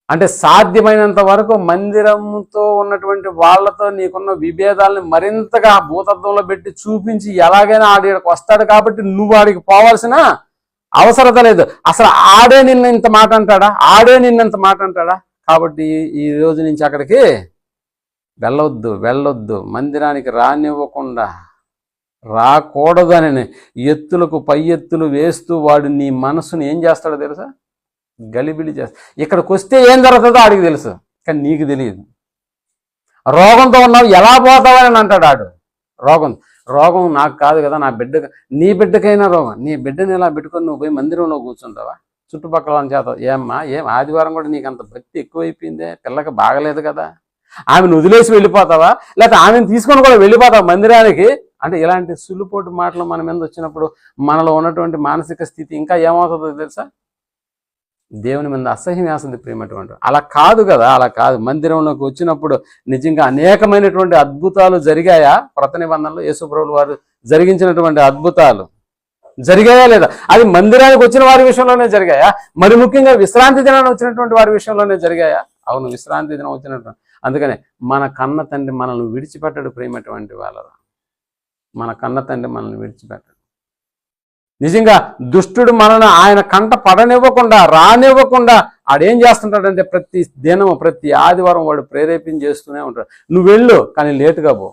S1: అంటే సాధ్యమైనంత వరకు మందిరంతో ఉన్నటువంటి వాళ్ళతో నీకున్న విభేదాలని మరింతగా భూతత్వంలో పెట్టి చూపించి ఎలాగైనా ఆడికి వస్తాడు. కాబట్టి నువ్వు ఆడికి పోవాల్సిన అవసరత లేదు. అసలు ఆడే నిన్నంత మాట అంటాడా? కాబట్టి ఈ రోజు నుంచి అక్కడికి వెళ్ళొద్దు. మందిరానికి రాకూడదు అని ఎత్తులకు పై ఎత్తులు వేస్తూ వాడు నీ మనసును ఏం చేస్తాడో తెలుసా? గలిబిలి చేస్తాడు. ఇక్కడికి వస్తే ఏం జరుగుతుందో ఆడికి తెలుసు, కానీ నీకు తెలియదు. రోగంతో ఉన్నావు, ఎలా పోతావని అంటాడు ఆడు. రోగం నాకు కాదు కదా, నా బిడ్డ, నీ బిడ్డకైనా రోగం. నీ బిడ్డని ఎలా పెట్టుకొని నువ్వు పోయి మందిరంలో కూర్చుంటావా? చుట్టుపక్కల చేత ఏం ఆదివారం కూడా నీకు అంత భక్తి ఎక్కువైపోయిందే, పిల్లకి బాగలేదు కదా, ఆమెను వదిలేసి వెళ్ళిపోతావా? లేకపోతే ఆమెను తీసుకొని కూడా వెళ్ళిపోతావా మందిరానికి? అంటే ఇలాంటి సులుపోటు మాటలు మన మీద వచ్చినప్పుడు మనలో ఉన్నటువంటి మానసిక స్థితి ఇంకా ఏమవుతుందో తెలుసా? దేవుని మీద అసహ్యం వేస్తుంది ప్రియమైనటువంటి. అలా కాదు. మందిరంలోకి వచ్చినప్పుడు నిజంగా అనేకమైనటువంటి అద్భుతాలు జరిగాయా? క్రొత్త నిబంధనలో యేసుప్రభువు వారు జరిగించినటువంటి అద్భుతాలు జరిగాయా లేదా? అది మందిరానికి వచ్చిన వారి విషయంలోనే జరిగాయా? మరి ముఖ్యంగా విశ్రాంతి దినాన్ని వచ్చినటువంటి వారి విషయంలోనే జరిగాయా? అవును, విశ్రాంతి దినం వచ్చినటువంటి. అందుకనే మన కన్న తండ్రి మనల్ని విడిచిపెట్టడు ప్రియమైనటువంటి వాళ్ళరా. మన కన్న తండ్రి మనల్ని విడిచిపెట్టడు. నిజంగా దుష్టుడు మనల్ని ఆయన కంట రానివ్వకుండా ఆడేం చేస్తుంటాడంటే ప్రతి దినం ప్రతి ఆదివారం వాడు చేస్తూనే ఉంటాడు. నువ్వు వెళ్ళు, కానీ లేటుగా పో.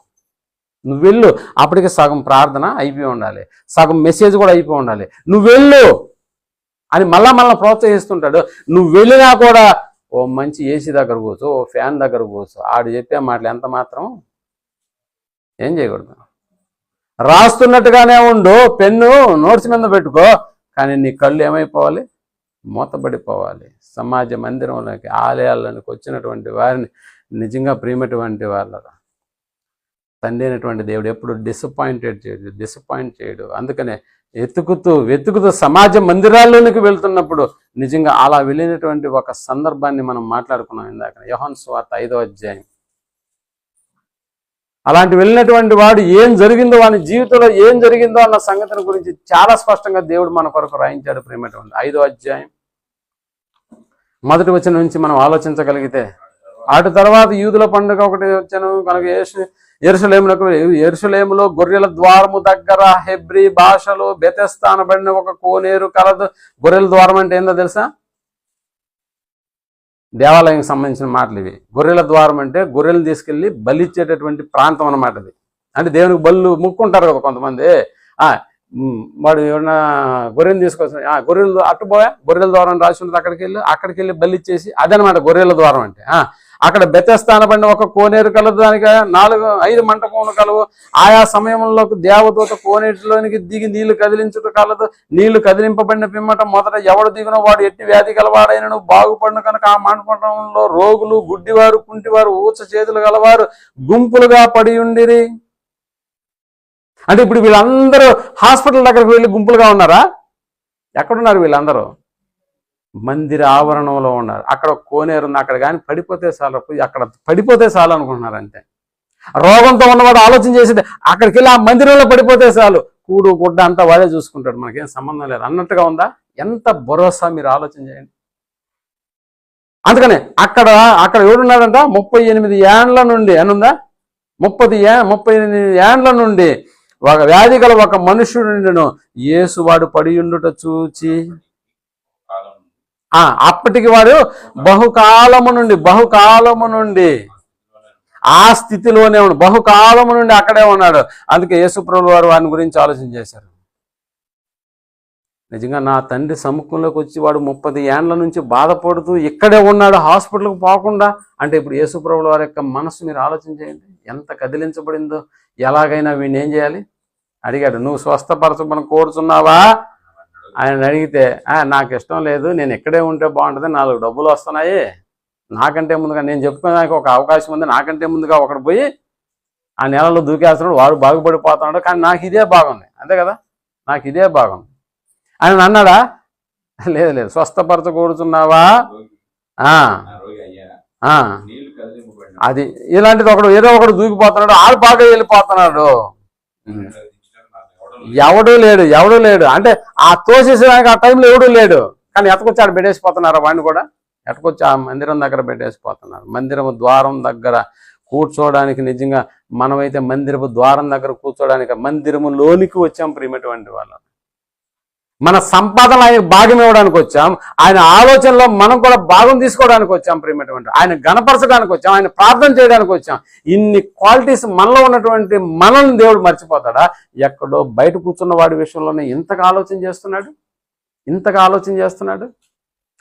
S1: నువ్వు వెళ్ళు, అప్పటికి సగం ప్రార్థన అయిపోయి ఉండాలి, సగం మెసేజ్ కూడా అయిపోయి ఉండాలి. నువ్వు వెళ్ళు అని మళ్ళా ప్రోత్సహిస్తుంటాడు. నువ్వు వెళ్ళినా కూడా ఓ మంచి ఏసీ దగ్గర కూర్చో, ఓ ఫ్యాన్ దగ్గర కూర్చో. ఆడు చెప్పే మాటలు ఎంత మాత్రం ఏం చేయకూడదు. రాస్తున్నట్టుగానే ఉండు, పెన్ను నోట్స్ మీద పెట్టుకో, కానీ నీ కళ్ళు ఏమైపోవాలి? మూతబడిపోవాలి. సమాజ మందిరంలోకి, ఆలయాల్లోకి వచ్చినటువంటి వారిని నిజంగా ప్రియమైనటువంటి వాళ్ళ తండ్రి అయినటువంటి దేవుడు ఎప్పుడు డిసప్పాయింట్ చేయడు. అందుకనే వెతుకుతూ సమాజ మందిరాల్లోనికి వెళ్తున్నప్పుడు నిజంగా అలా వెళ్ళినటువంటి ఒక సందర్భాన్ని మనం మాట్లాడుకున్నాం ఇందాక, యోహాను సువార్త 5వ అధ్యాయం. అలాంటి వెళ్ళినటువంటి వాడు ఏం జరిగిందో, వాని జీవితంలో ఏం జరిగిందో అన్న సంగతిని గురించి చాలా స్పష్టంగా దేవుడు మన కొరకు రాయించాడు ప్రియమైనటువంటి. 5వ అధ్యాయం 1వ వచనం నుంచి మనం ఆలోచించగలిగితే, అటు తర్వాత యూదుల పండుగ ఒకటి వచ్చాను కనుక యెరూషలేములో గొర్రెల ద్వారము దగ్గర హెబ్రీ భాషలో బెతెస్దా అనబడిన ఒక కోనేరు కలదు. గొర్రెల ద్వారం అంటే ఏందో తెలుసా? దేవాలయానికి సంబంధించిన మాటలు ఇవి. గొర్రెల ద్వారం అంటే గొర్రెలు తీసుకెళ్లి బలిచ్చేటటువంటి ప్రాంతం అన్నమాట. అది అంటే దేవునికి బళ్ళు ముక్కుంటారు కదా కొంతమంది. వాడు ఏమన్నా గొర్రెలు తీసుకొచ్చి గొర్రెలు అట్టుపోయా గొర్రెల ద్వారం రాసి ఉంటుంది, అక్కడికి వెళ్ళి బలిచ్చేసి అదనమాట గొర్రెల ద్వారం అంటే. అక్కడ బెతెస్దా అనబడిన ఒక కోనేరు కలదు, దానికి 4-5 మంటపములు కలవు. ఆయా సమయంలో దేవదూత కోనేటిలోనికి దిగి నీళ్లు కదిలించుట కలదు. నీళ్లు కదిలింపబడిన పిమ్మట మొదట ఎవడు దిగిన వాడు ఎట్టి వ్యాధి గలవాడైనను బాగుపడిన కనుక ఆ మంటపంలో రోగులు, గుడ్డివారు, కుంటివారు, ఊచ చేతులు గలవారు గుంపులుగా పడి ఉండిరి. అంటే ఇప్పుడు వీళ్ళందరూ హాస్పిటల్ దగ్గరకు వెళ్ళి గుంపులుగా ఉన్నారా? ఎక్కడున్నారు వీళ్ళందరూ? మందిర ఆవరణంలో ఉన్నారు. అక్కడ కోనేరు ఉంది, అక్కడ కానీ పడిపోతే చాలు, అక్కడ పడిపోతే చాలు అనుకుంటున్నారు అంతే. రోగంతో ఉన్నవాడు ఆలోచన చేసేది అక్కడికి వెళ్ళి ఆ మందిరంలో పడిపోతే చాలు, కూడు గుడ్డ అంతా వాడే చూసుకుంటాడు, మనకేం సంబంధం లేదు అన్నట్టుగా ఉందా? ఎంత భరోసా, మీరు ఆలోచన చేయండి. అందుకనే అక్కడ ఎవడున్నాడంట, 38 ఏండ్ల నుండి అనుందా, 38 ఏండ్ల నుండి ఒక వ్యాధి గల ఒక మనుష్యుడు యేసు వాడు పడి ఉండుట చూచి, అప్పటికి వాడు బహుకాలము నుండి ఆ స్థితిలోనే ఉన్నాడు, బహుకాలము నుండి అక్కడే ఉన్నాడు. అందుకే యేసుప్రభువు వారు వాని గురించి ఆలోచన చేశారు. నిజంగా నా తండ్రి సముఖంలోకి వచ్చి వాడు 30 ఏండ్ల నుంచి బాధపడుతూ ఇక్కడే ఉన్నాడు, హాస్పిటల్కి పోకుండా అంటే ఇప్పుడు యేసుప్రభువు వారి యొక్క మనసు మీరు ఆలోచన చేయండి, ఎంత కదిలించబడిందో. ఎలాగైనా వీడిని ఏం చేయాలి అడిగాడు, నువ్వు స్వస్థపరచమని కోరుచున్నావా ఆయన అడిగితే, నాకు ఇష్టం లేదు, నేను ఇక్కడే ఉంటే బాగుంటుంది, 4 డబ్బులు వస్తున్నాయి, నాకంటే ముందుగా నేను చెప్పుకోవడానికి ఒక అవకాశం ఉంది, నాకంటే ముందుగా ఒకడు పోయి ఆ నెలలో దూకేస్తున్నాడు, వాడు బాగుపడిపోతున్నాడు, కానీ నాకు ఇదే బాగుంది, అంతే కదా, నాకు ఇదే బాగుంది ఆయన అన్నాడా? లేదు, స్వస్థపరచకూడుచున్నావా, అది ఇలాంటిది ఒకడు ఏదో ఒకడు దూకిపోతున్నాడు, ఆడు బాగా వెళ్ళిపోతున్నాడు, ఎవడూ లేడు అంటే ఆ తోసేసేదానికి ఆ టైంలో ఎవడూ లేడు, కానీ ఎతకొచ్చి ఆడ పెట్టేసిపోతున్నారు, వాడిని కూడా ఎతకొచ్చి ఆ మందిరం దగ్గర పెట్టేసిపోతున్నారు. మందిరము ద్వారం దగ్గర కూర్చోవడానికి, నిజంగా మనమైతే మందిరపు ద్వారం దగ్గర కూర్చోడానికి మందిరము లోనికి వచ్చాం ప్రియమైనటువంటి వాళ్ళు. మన సంపాదన ఆయన భాగం ఇవ్వడానికి వచ్చాం, ఆయన ఆలోచనలో మనం కూడా భాగం తీసుకోవడానికి వచ్చాం ప్రియమైనటువంటి, ఆయన గణపరచడానికి వచ్చాం, ఆయన ప్రార్థన చేయడానికి వచ్చాం. ఇన్ని క్వాలిటీస్ మనలో ఉన్నటువంటి మనల్ని దేవుడు మర్చిపోతాడా? ఎక్కడో బయట కూర్చున్న వాడి విషయంలోనే ఇంతగా ఆలోచన చేస్తున్నాడు.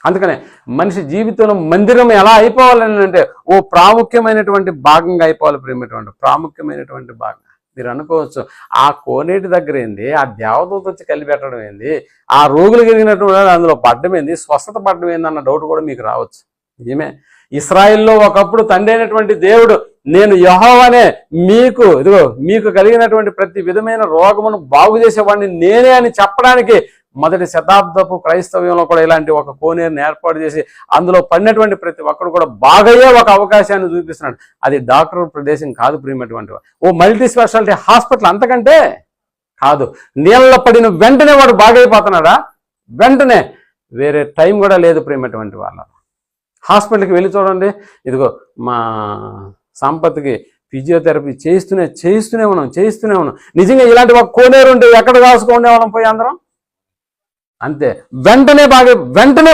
S1: అందుకనే మనిషి జీవితంలో మందిరం ఎలా అయిపోవాలని అంటే ఓ ప్రాముఖ్యమైనటువంటి భాగంగా అయిపోవాలి ప్రియమైనటువంటి, ప్రాముఖ్యమైనటువంటి భాగం. మీరు అనుకోవచ్చు, ఆ కోనేటి దగ్గర ఏంది, ఆ దేవదూత వచ్చి కలిపెట్టడం ఏంది, ఆ రోగులు కలిగినటువంటి అందులో పడ్డం ఏంది, స్వస్థత పడ్డం ఏంది అన్న డౌట్ కూడా మీకు రావచ్చు. నిజమే, ఇశ్రాయిల్లో ఒకప్పుడు తండ్రి అయినటువంటి దేవుడు, నేను యెహోవానే, మీకు కలిగినటువంటి ప్రతి విధమైన రోగమును బాగు చేసేవాడిని నేనే అని చెప్పడానికి మొదటి శతాబ్దపు క్రైస్తవ్యంలో కూడా ఇలాంటి ఒక కోనేరుని ఏర్పాటు చేసి అందులో పడినటువంటి ప్రతి ఒక్కరు కూడా బాగయ్యే ఒక అవకాశాన్ని చూపిస్తున్నాడు. అది డాక్టర్ ప్రదేశం కాదు ప్రియమైనటువంటి, ఓ మల్టీ స్పెషాలిటీ హాస్పిటల్ అంతకంటే కాదు. నీళ్ళలో పడిన వెంటనే వాడు బాగైపోతున్నాడా? వెంటనే, వేరే టైం కూడా లేదు ప్రియమైనటువంటి వాళ్ళ. హాస్పిటల్కి వెళ్ళి చూడండి, ఇదిగో మా సంపత్కి ఫిజియోథెరపీ చేయిస్తూనే ఉన్నాం. నిజంగా ఇలాంటి ఒక కోనేరు ఉంటే ఎక్కడ కాసుకునే వాళ్ళం పోయి అందరం, అంతే వెంటనే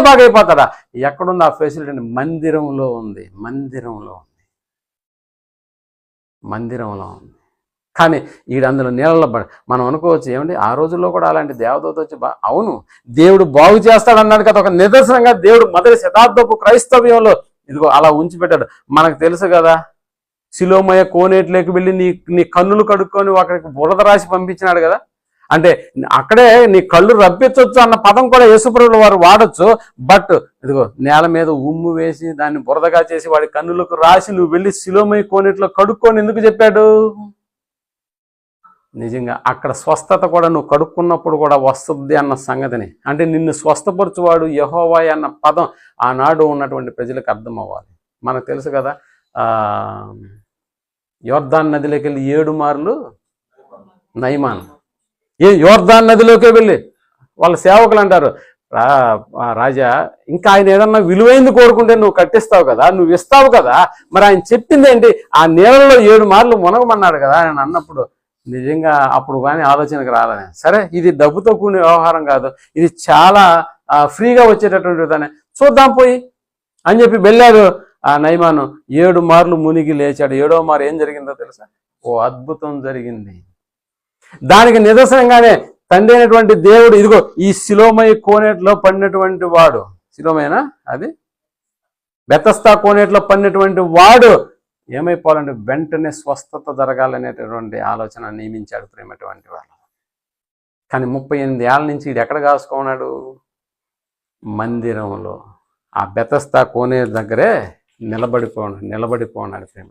S1: బాగైపోతాడా? ఎక్కడుంది ఆ ఫెసిలిటీ? మందిరంలో ఉంది. కానీ అందులో నీళ్ళలో మనం అనుకోవచ్చు ఏమండి, ఆ రోజుల్లో కూడా అలాంటి దేవదూత వచ్చి అవును దేవుడు బాగు చేస్తాడన్నాడు కదా, ఒక నిదర్శనంగా దేవుడు మొదటి శతాబ్దపు క్రైస్తవ్యంలో ఇదిగో అలా ఉంచి పెట్టాడు. మనకు తెలుసు కదా, సిలోమయ కోనేటిలోకి వెళ్ళి నీ కన్నులు కడుక్కొని అక్కడికి బురద రాసి పంపించినాడు కదా. అంటే అక్కడే నీ కళ్ళు రప్పించవచ్చు అన్న పదం కూడా యేసుప్రభువుల వారు వాడచ్చు. బట్ ఇదిగో నేల మీద ఉమ్ము వేసి దాన్ని బురదగా చేసి వాడి కన్నులకు రాసి నువ్వు వెళ్ళి సిలోమయ కోనేటిలో కడుక్కొని ఎందుకు చెప్పాడు? నిజంగా అక్కడ స్వస్థత కూడా నువ్వు కడుక్కున్నప్పుడు కూడా వస్తుంది అన్న సంగతిని, అంటే నిన్ను స్వస్థపరచువాడు యెహోవా అన్న పదం ఆనాడు ఉన్నటువంటి ప్రజలకు అర్థం అవ్వాలి. మనకు తెలుసు కదా, యోర్దాన్ నదిలోకి వెళ్ళి 7 మార్లు నయమాన్, యోర్దాన్ నదిలోకే వెళ్ళి వాళ్ళ సేవకులు అంటారు, రాజా ఇంకా ఆయన ఏదన్నా విలువైంది కోరుకుంటే నువ్వు కట్టిస్తావు కదా, నువ్వు ఇస్తావు కదా, మరి ఆయన చెప్పింది ఏంటి? ఆ నీళ్ళలో 7 మార్లు మునగమన్నాడు కదా ఆయన అన్నప్పుడు నిజంగా అప్పుడు కానీ ఆలోచనకు రాలని. సరే, ఇది డబ్బుతో కూడిన వ్యవహారం కాదు, ఇది చాలా ఫ్రీగా వచ్చేటటువంటి దాన్ని చూద్దాం పోయి అని చెప్పి వెళ్ళారు. ఆ నయమాను 7 మార్లు మునిగి లేచాడు. 7వ మారు ఏం జరిగిందో తెలుసా? ఓ అద్భుతం జరిగింది. దానికి నిదర్శనంగానే తండ్రి అయినటువంటి దేవుడు ఇదిగో ఈ సిలోమయ కోనేటిలో పడినటువంటి వాడు, సిలోమయనా అది బెతస్తా కోనేటిలో పడినటువంటి వాడు ఏమైపోవాలంటే వెంటనే స్వస్థత జరగాలనేటటువంటి ఆలోచన నియమించాడు ప్రేమటువంటి వాళ్ళు. కానీ 38 ఏళ్ళ నుంచి ఇది ఎక్కడ కాసుకున్నాడు? మందిరంలో, ఆ బెతస్తా కోనేరు దగ్గరే నిలబడిపోన్నాడు ప్రేమ.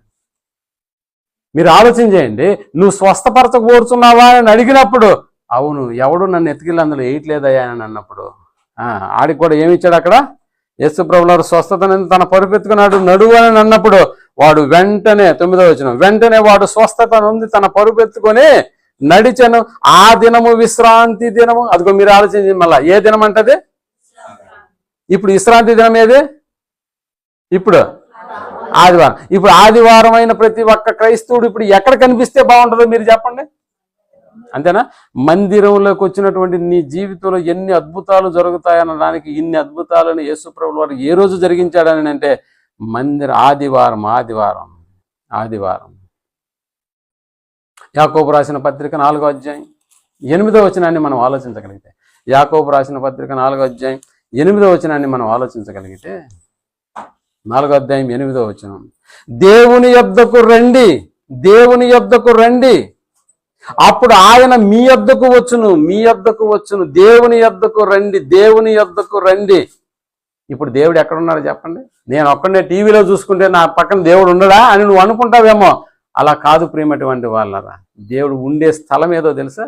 S1: మీరు ఆలోచన చేయండి, నువ్వు స్వస్థపరచకూర్చున్నావా అని అడిగినప్పుడు అవును, ఎవడు నన్ను ఎత్తుకెళ్ళి అందులో వేయట్లేదయ్యా అని అన్నప్పుడు ఆడికి కూడా ఏమి ఇచ్చాడు? అక్కడ యేసు ప్రభువారు స్వస్థతని తన పరుపెత్తుకున్నాడు, నడువు అని అన్నప్పుడు వాడు వెంటనే 9వ వచనం, వెంటనే వాడు స్వస్థత నుండి తన పరుపెత్తుకొని నడిచెను. ఆ దినము విశ్రాంతి దినము. అదిగో మీరు ఆలోచించి మళ్ళా ఏ దినం అంటది? ఇప్పుడు విశ్రాంతి దినం ఏది? ఇప్పుడు ఆదివారం. ఇప్పుడు ఆదివారం అయిన ప్రతి ఒక్క క్రైస్తవుడు ఇప్పుడు ఎక్కడ కనిపిస్తే బాగుంటుందో మీరు చెప్పండి. అంతేనా? మందిరంలోకి వచ్చినటువంటి నీ జీవితంలో ఎన్ని అద్భుతాలు జరుగుతాయనడానికి ఇన్ని అద్భుతాలను యేసు ప్రభువు వారు ఏ రోజు జరిగించాడని అంటే ఆదివారం. యాకోబు రాసిన పత్రిక 4వ అధ్యాయం 8వ వచనాన్ని మనం ఆలోచించగలిగితే, యాకోబు రాసిన పత్రిక 4వ అధ్యాయం 8వ వచనాన్ని మనం ఆలోచించగలిగితే, 4వ అధ్యాయం 8వ వచనం, దేవుని యొద్దకు రండి, అప్పుడు ఆయన మీ యొద్దకు వచ్చును. దేవుని యొద్దకు రండి. ఇప్పుడు దేవుడు ఎక్కడున్నాడో చెప్పండి. నేను ఒక్కడే టీవీలో చూసుకుంటే నా పక్కన దేవుడు ఉండడా అని నువ్వు అనుకుంటావేమో. అలా కాదు ప్రియమైనటువంటి వాళ్ళరా. దేవుడు ఉండే స్థలం ఏదో తెలుసా?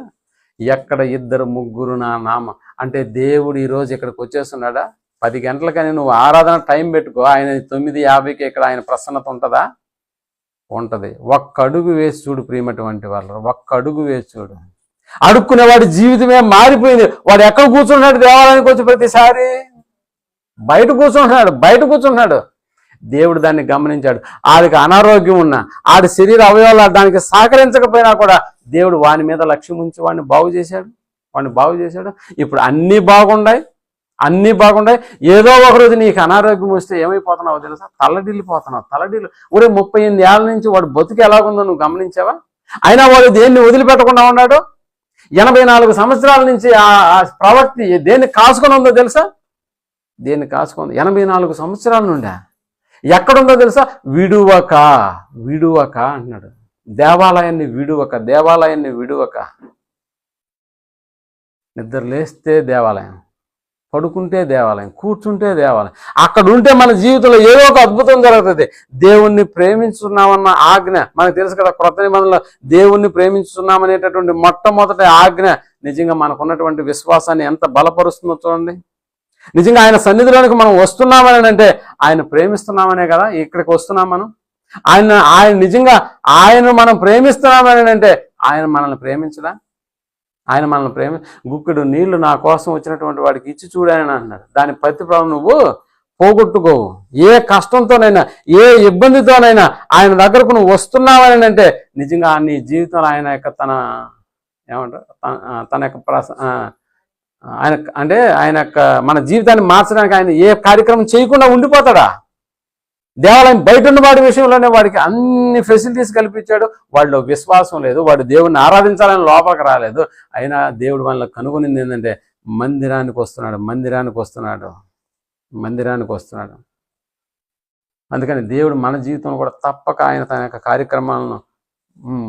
S1: ఎక్కడ 2, 3 నా నామ అంటే దేవుడు ఈరోజు ఇక్కడికి వచ్చేస్తున్నాడా? 10 గంటలకని నువ్వు ఆరాధన టైం పెట్టుకో, ఆయన 9:50కి ఇక్కడ ఆయన ప్రసన్నత ఉంటుందా? ఉంటుంది. ఒక్క అడుగు వేసి చూడు ప్రియమైనటువంటి వాళ్ళు, ఒక్క అడుగు వేసి చూడు. అడుక్కునేవాడి జీవితమే మారిపోయింది. వాడు ఎక్కడ కూర్చుంటున్నాడు? దేవాలయానికి వచ్చి ప్రతిసారి బయట కూర్చుంటున్నాడు. దేవుడు దాన్ని గమనించాడు. ఆడికి అనారోగ్యం ఉన్నా, ఆడి శరీర అవయవాలు దానికి సహకరించకపోయినా కూడా దేవుడు వాని మీద లక్ష్యం ఉంచి వాడిని బాగు చేశాడు. ఇప్పుడు అన్నీ బాగుండాయి. ఏదో ఒక రోజు నీకు అనారోగ్యం వస్తే ఏమైపోతున్నావో తెలుసా? తల్లడిల్లిపోతున్నావు. ఒరే 38 ఏళ్ళ నుంచి వాడు బతుకు ఎలాగుందో నువ్వు గమనించావా? అయినా వాడు దేన్ని వదిలిపెట్టకుండా ఉన్నాడు. 84 సంవత్సరాల నుంచి ఆ ప్రవక్తి దేన్ని కాసుకొని ఉందో తెలుసా? 84 సంవత్సరాల నుండా ఎక్కడుందో తెలుసా? విడువక అన్నాడు. దేవాలయాన్ని విడువక. నిద్ర లేస్తే దేవాలయం, పడుకుంటే దేవాలయం, కూర్చుంటే దేవాలయం. అక్కడ ఉంటే మన జీవితంలో ఏదో ఒక అద్భుతం జరుగుతుంది. దేవుణ్ణి ప్రేమించున్నామన్న ఆజ్ఞ మనకు తెలుసు కదా. క్రొత్త నిబంధనలో దేవుణ్ణి ప్రేమించున్నామనేటటువంటి మొట్టమొదటి ఆజ్ఞ నిజంగా మనకున్నటువంటి విశ్వాసాన్ని ఎంత బలపరుస్తుందో చూడండి. నిజంగా ఆయన సన్నిధిలోనికి మనం వస్తున్నామని అంటే ఆయన ప్రేమిస్తున్నామనే కదా ఇక్కడికి వస్తున్నాం మనం. ఆయన నిజంగా మనం ప్రేమిస్తున్నామని అంటే ఆయన మనల్ని ప్రేమించడా? ఆయన మనల్ని గుక్కెడు నీళ్లు నా కోసం వచ్చినటువంటి వాడికి ఇచ్చి చూడని అంటున్నాడు. దాని ప్రతిఫలం నువ్వు పోగొట్టుకోవు. ఏ కష్టంతోనైనా, ఏ ఇబ్బందితోనైనా ఆయన దగ్గరకు నువ్వు వస్తున్నావని అంటే నిజంగా నీ జీవితంలో ఆయన యొక్క తన యొక్క ఆయన యొక్క మన జీవితాన్ని మార్చడానికి ఆయన ఏ కార్యక్రమం చేయకుండా ఉండిపోతాడా? దేవాలయం బయట ఉన్న వాడి విషయంలోనే వాడికి అన్ని ఫెసిలిటీస్ కల్పించాడు. వాడిలో విశ్వాసం లేదు, వాడు దేవుడిని ఆరాధించాలని లోపలికి రాలేదు. అయినా దేవుడు వాళ్ళని కనుగొనింది ఏంటంటే మందిరానికి వస్తున్నాడు. అందుకని దేవుడు మన జీవితంలో కూడా తప్పక ఆయన తన యొక్క కార్యక్రమాలను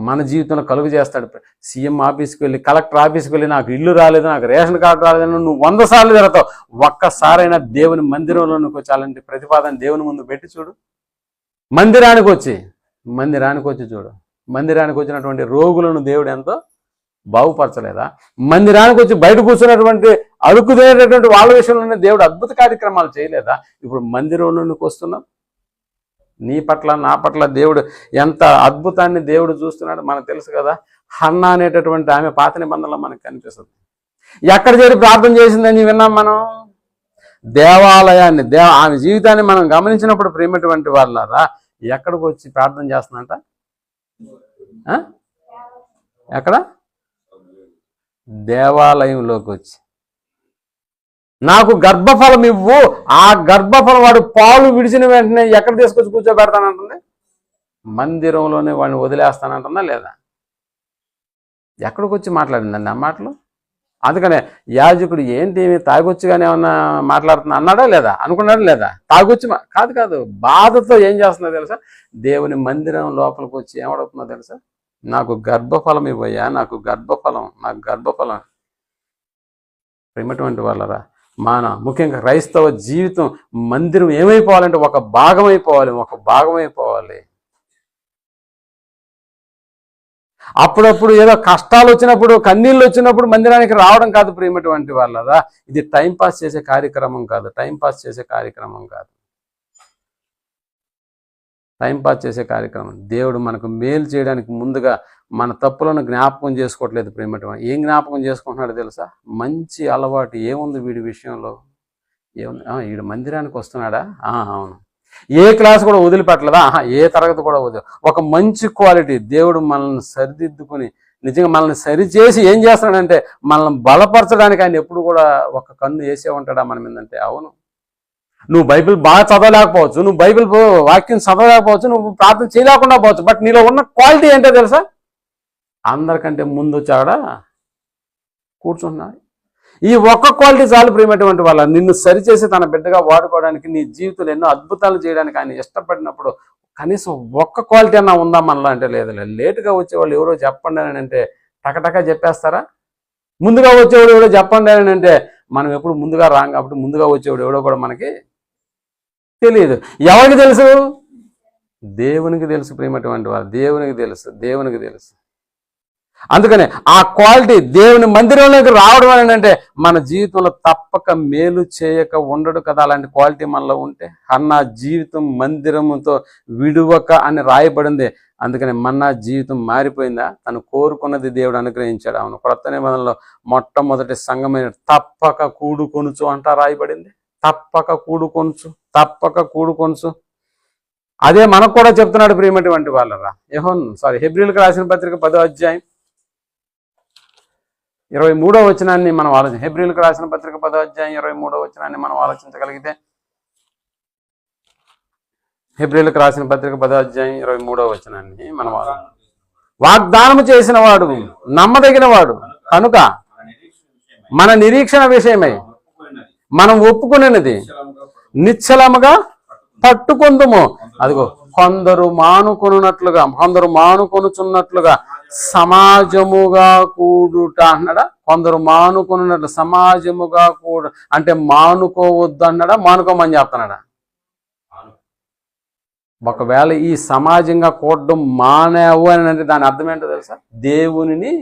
S1: మన జీవితంలో కలుగు చేస్తాడు. సీఎం ఆఫీస్కి వెళ్ళి, కలెక్టర్ ఆఫీస్కి వెళ్ళి నాకు ఇల్లు రాలేదు, నాకు రేషన్ కార్డు రాలేదు, నువ్వు 100 సార్లు తిరుగుతావు. ఒక్కసారైనా దేవుని మందిరంలోనికి వచ్చి అలాంటి ప్రతిపాదన దేవుని ముందు పెట్టి చూడు. మందిరానికి వచ్చి చూడు. మందిరానికి వచ్చినటువంటి రోగులను దేవుడు ఎంతో బాగుపరచలేదా? మందిరానికి వచ్చి బయట కూర్చున్నటువంటి అడుక్కునేటటువంటి వాళ్ళ విషయంలోనే దేవుడు అద్భుత కార్యక్రమాలు చేయలేదా? ఇప్పుడు మందిరంలోనికి వస్తున్నాం. నీ పట్ల, నా పట్ల దేవుడు ఎంత అద్భుతాన్ని దేవుడు చూస్తున్నాడు మనకు తెలుసు కదా. హన్నా అనేటటువంటి ఆమె పాత నిబంధనలో మనకు కనిపిస్తుంది. ఎక్కడ చేరి ప్రార్థన చేసిందని విన్నాం మనం. దేవాలయాన్ని, ఆమె జీవితాన్ని మనం గమనించినప్పుడు ప్రేమటువంటి వాళ్ళారా ఎక్కడికి వచ్చి ప్రార్థన చేస్తుందంట? ఎక్కడ? దేవాలయంలోకి వచ్చి నాకు గర్భఫలం ఇవ్వు. ఆ గర్భఫలం వాడు పాలు విడిచిన వెంటనే ఎక్కడ తీసుకొచ్చి కూర్చోబెడతానంటుంది? మందిరంలోనే వాడిని వదిలేస్తానంటుందా లేదా? ఎక్కడికి వచ్చి మాట్లాడిందండి ఆ మాటలు? అందుకనే యాజకుడు ఏంటి తాగొచ్చుగానే ఏమన్నా మాట్లాడుతున్నా అన్నాడా లేదా? అనుకున్నాడా లేదా? తాగొచ్చి కాదు, బాధతో ఏం చేస్తుందో తెలుసా? దేవుని మందిరం లోపలికి వచ్చి ఏమడుగుతుందో తెలుసా? నాకు గర్భఫలం ఇవ్వయ్యా, నాకు గర్భఫలం. ప్రేమటువంటి వాళ్ళరా, ముఖ్యంగా క్రైస్తవ జీవితం మందిరం ఏమైపోవాలంటే ఒక భాగం అయిపోవాలి. అప్పుడప్పుడు ఏదో కష్టాలు వచ్చినప్పుడు, కన్నీళ్ళు వచ్చినప్పుడు మందిరానికి రావడం కాదు ప్రియమైనటువంటి వాళ్ళదా. ఇది టైంపాస్ చేసే కార్యక్రమం కాదు, టైంపాస్ చేసే కార్యక్రమం కాదు, టైంపాస్ చేసే కార్యక్రమం. దేవుడు మనకు మేలు చేయడానికి ముందుగా మన తప్పులను జ్ఞాపకం చేసుకోవట్లేదు ప్రియమైనటువంటి. ఏం జ్ఞాపకం చేసుకుంటున్నాడు తెలుసా? మంచి అలవాటు ఏముంది వీడి విషయంలో? ఏముంది? వీడు మందిరానికి వస్తున్నాడా? అవును. ఏ క్లాస్ కూడా వదిలిపెట్టలేదా? ఏ తరగతి కూడా ఒక మంచి క్వాలిటీ. దేవుడు మనల్ని సరిదిద్దుకుని నిజంగా మనల్ని సరిచేసి ఏం చేస్తున్నాడంటే మనల్ని బలపరచడానికి ఆయన ఎప్పుడు కూడా ఒక కన్ను వేసే ఉంటాడా మన మీదంటే? అవును. నువ్వు బైబిల్ బాగా చదవలేకపోవచ్చు, నువ్వు బైబిల్ వాక్యం చదవలేకపోవచ్చు, నువ్వు ప్రార్థన చేయలేకుండా పోవచ్చు, బట్ నీలో ఉన్న క్వాలిటీ ఏంటో తెలుసా? అందరికంటే ముందు వచ్చాడ కూర్చున్నా. ఈ ఒక్క క్వాలిటీ చాలు ప్రియమైనటువంటి వాళ్ళ నిన్ను సరిచేసి తన బిడ్డగా వాడుకోవడానికి, నీ జీవితంలో ఎన్నో అద్భుతాలు చేయడానికి ఆయన ఇష్టపడినప్పుడు కనీసం ఒక్క క్వాలిటీ అన్నా ఉందా మనలో అంటే లేదు. లేటుగా వచ్చేవాళ్ళు ఎవరో చెప్పండి అని అంటే టకటకా చెప్పేస్తారా? ముందుగా వచ్చేవాడు ఎవడో చెప్పండి అని అంటే మనం ఎప్పుడు ముందుగా రాం కాబట్టి ముందుగా వచ్చేవాడు ఎవడో కూడా మనకి తెలియదు. ఎవరికి తెలుసు? దేవునికి తెలుసు ప్రియమైనటువంటి వారు, దేవునికి తెలుసు, దేవునికి తెలుసు. అందుకనే ఆ క్వాలిటీ దేవుని మందిరంలోకి రావడం అని అంటే మన జీవితంలో తప్పక మేలు చేయక ఉండడు కదా. అలాంటి క్వాలిటీ మనలో ఉంటే అన్నా జీవితం మందిరముతో విడువక అని రాయబడింది. అందుకని మన్నా జీవితం మారిపోయిందా? తను కోరుకున్నది దేవుడు అనుగ్రహించాడు. అవును, క్రొత్త నిబంధనలో మొట్టమొదటి సంఘమైన తప్పక కూడుకొనుచు అంటా రాయబడింది. తప్పక కూడుకొనుచు, తప్పక కూడుకొనుచు. అదే మనకు కూడా చెప్తున్నాడు ప్రియమైనటువంటి వాళ్ళరా. హెబ్రీయులకు రాసిన పత్రిక 10వ అధ్యాయం 23వ వచనాన్ని మనం హెబ్రీయులకు రాసిన పత్రిక 10వ అధ్యాయం 23వ వచనాన్ని మనం ఆలోచించగలిగితే, హెబ్రీయులకు రాసిన పత్రిక 10వ అధ్యాయం 23వ వచనాన్ని మనం వాగ్దానము చేసిన వాడు నమ్మదగిన వాడు కనుక మన నిరీక్షణ విషయమై మనం ఒప్పుకునేది నిశ్చలముగా పట్టుకొందుము. అదిగో కొందరు మానుకొనుచున్నట్లుగా సమాజముగా కూడుట అన్నాడా? కొందరు మానుకొనున్నట్లు సమాజముగా కూడు అంటే మానుకోవద్దు అన్నాడా? మానుకోమని చెప్తున్నాడా? ఒకవేళ ఈ సమాజంగా కూడడం మానేవు అని అంటే దాని అర్థం ఏంటో తెలుసా? దేవునిని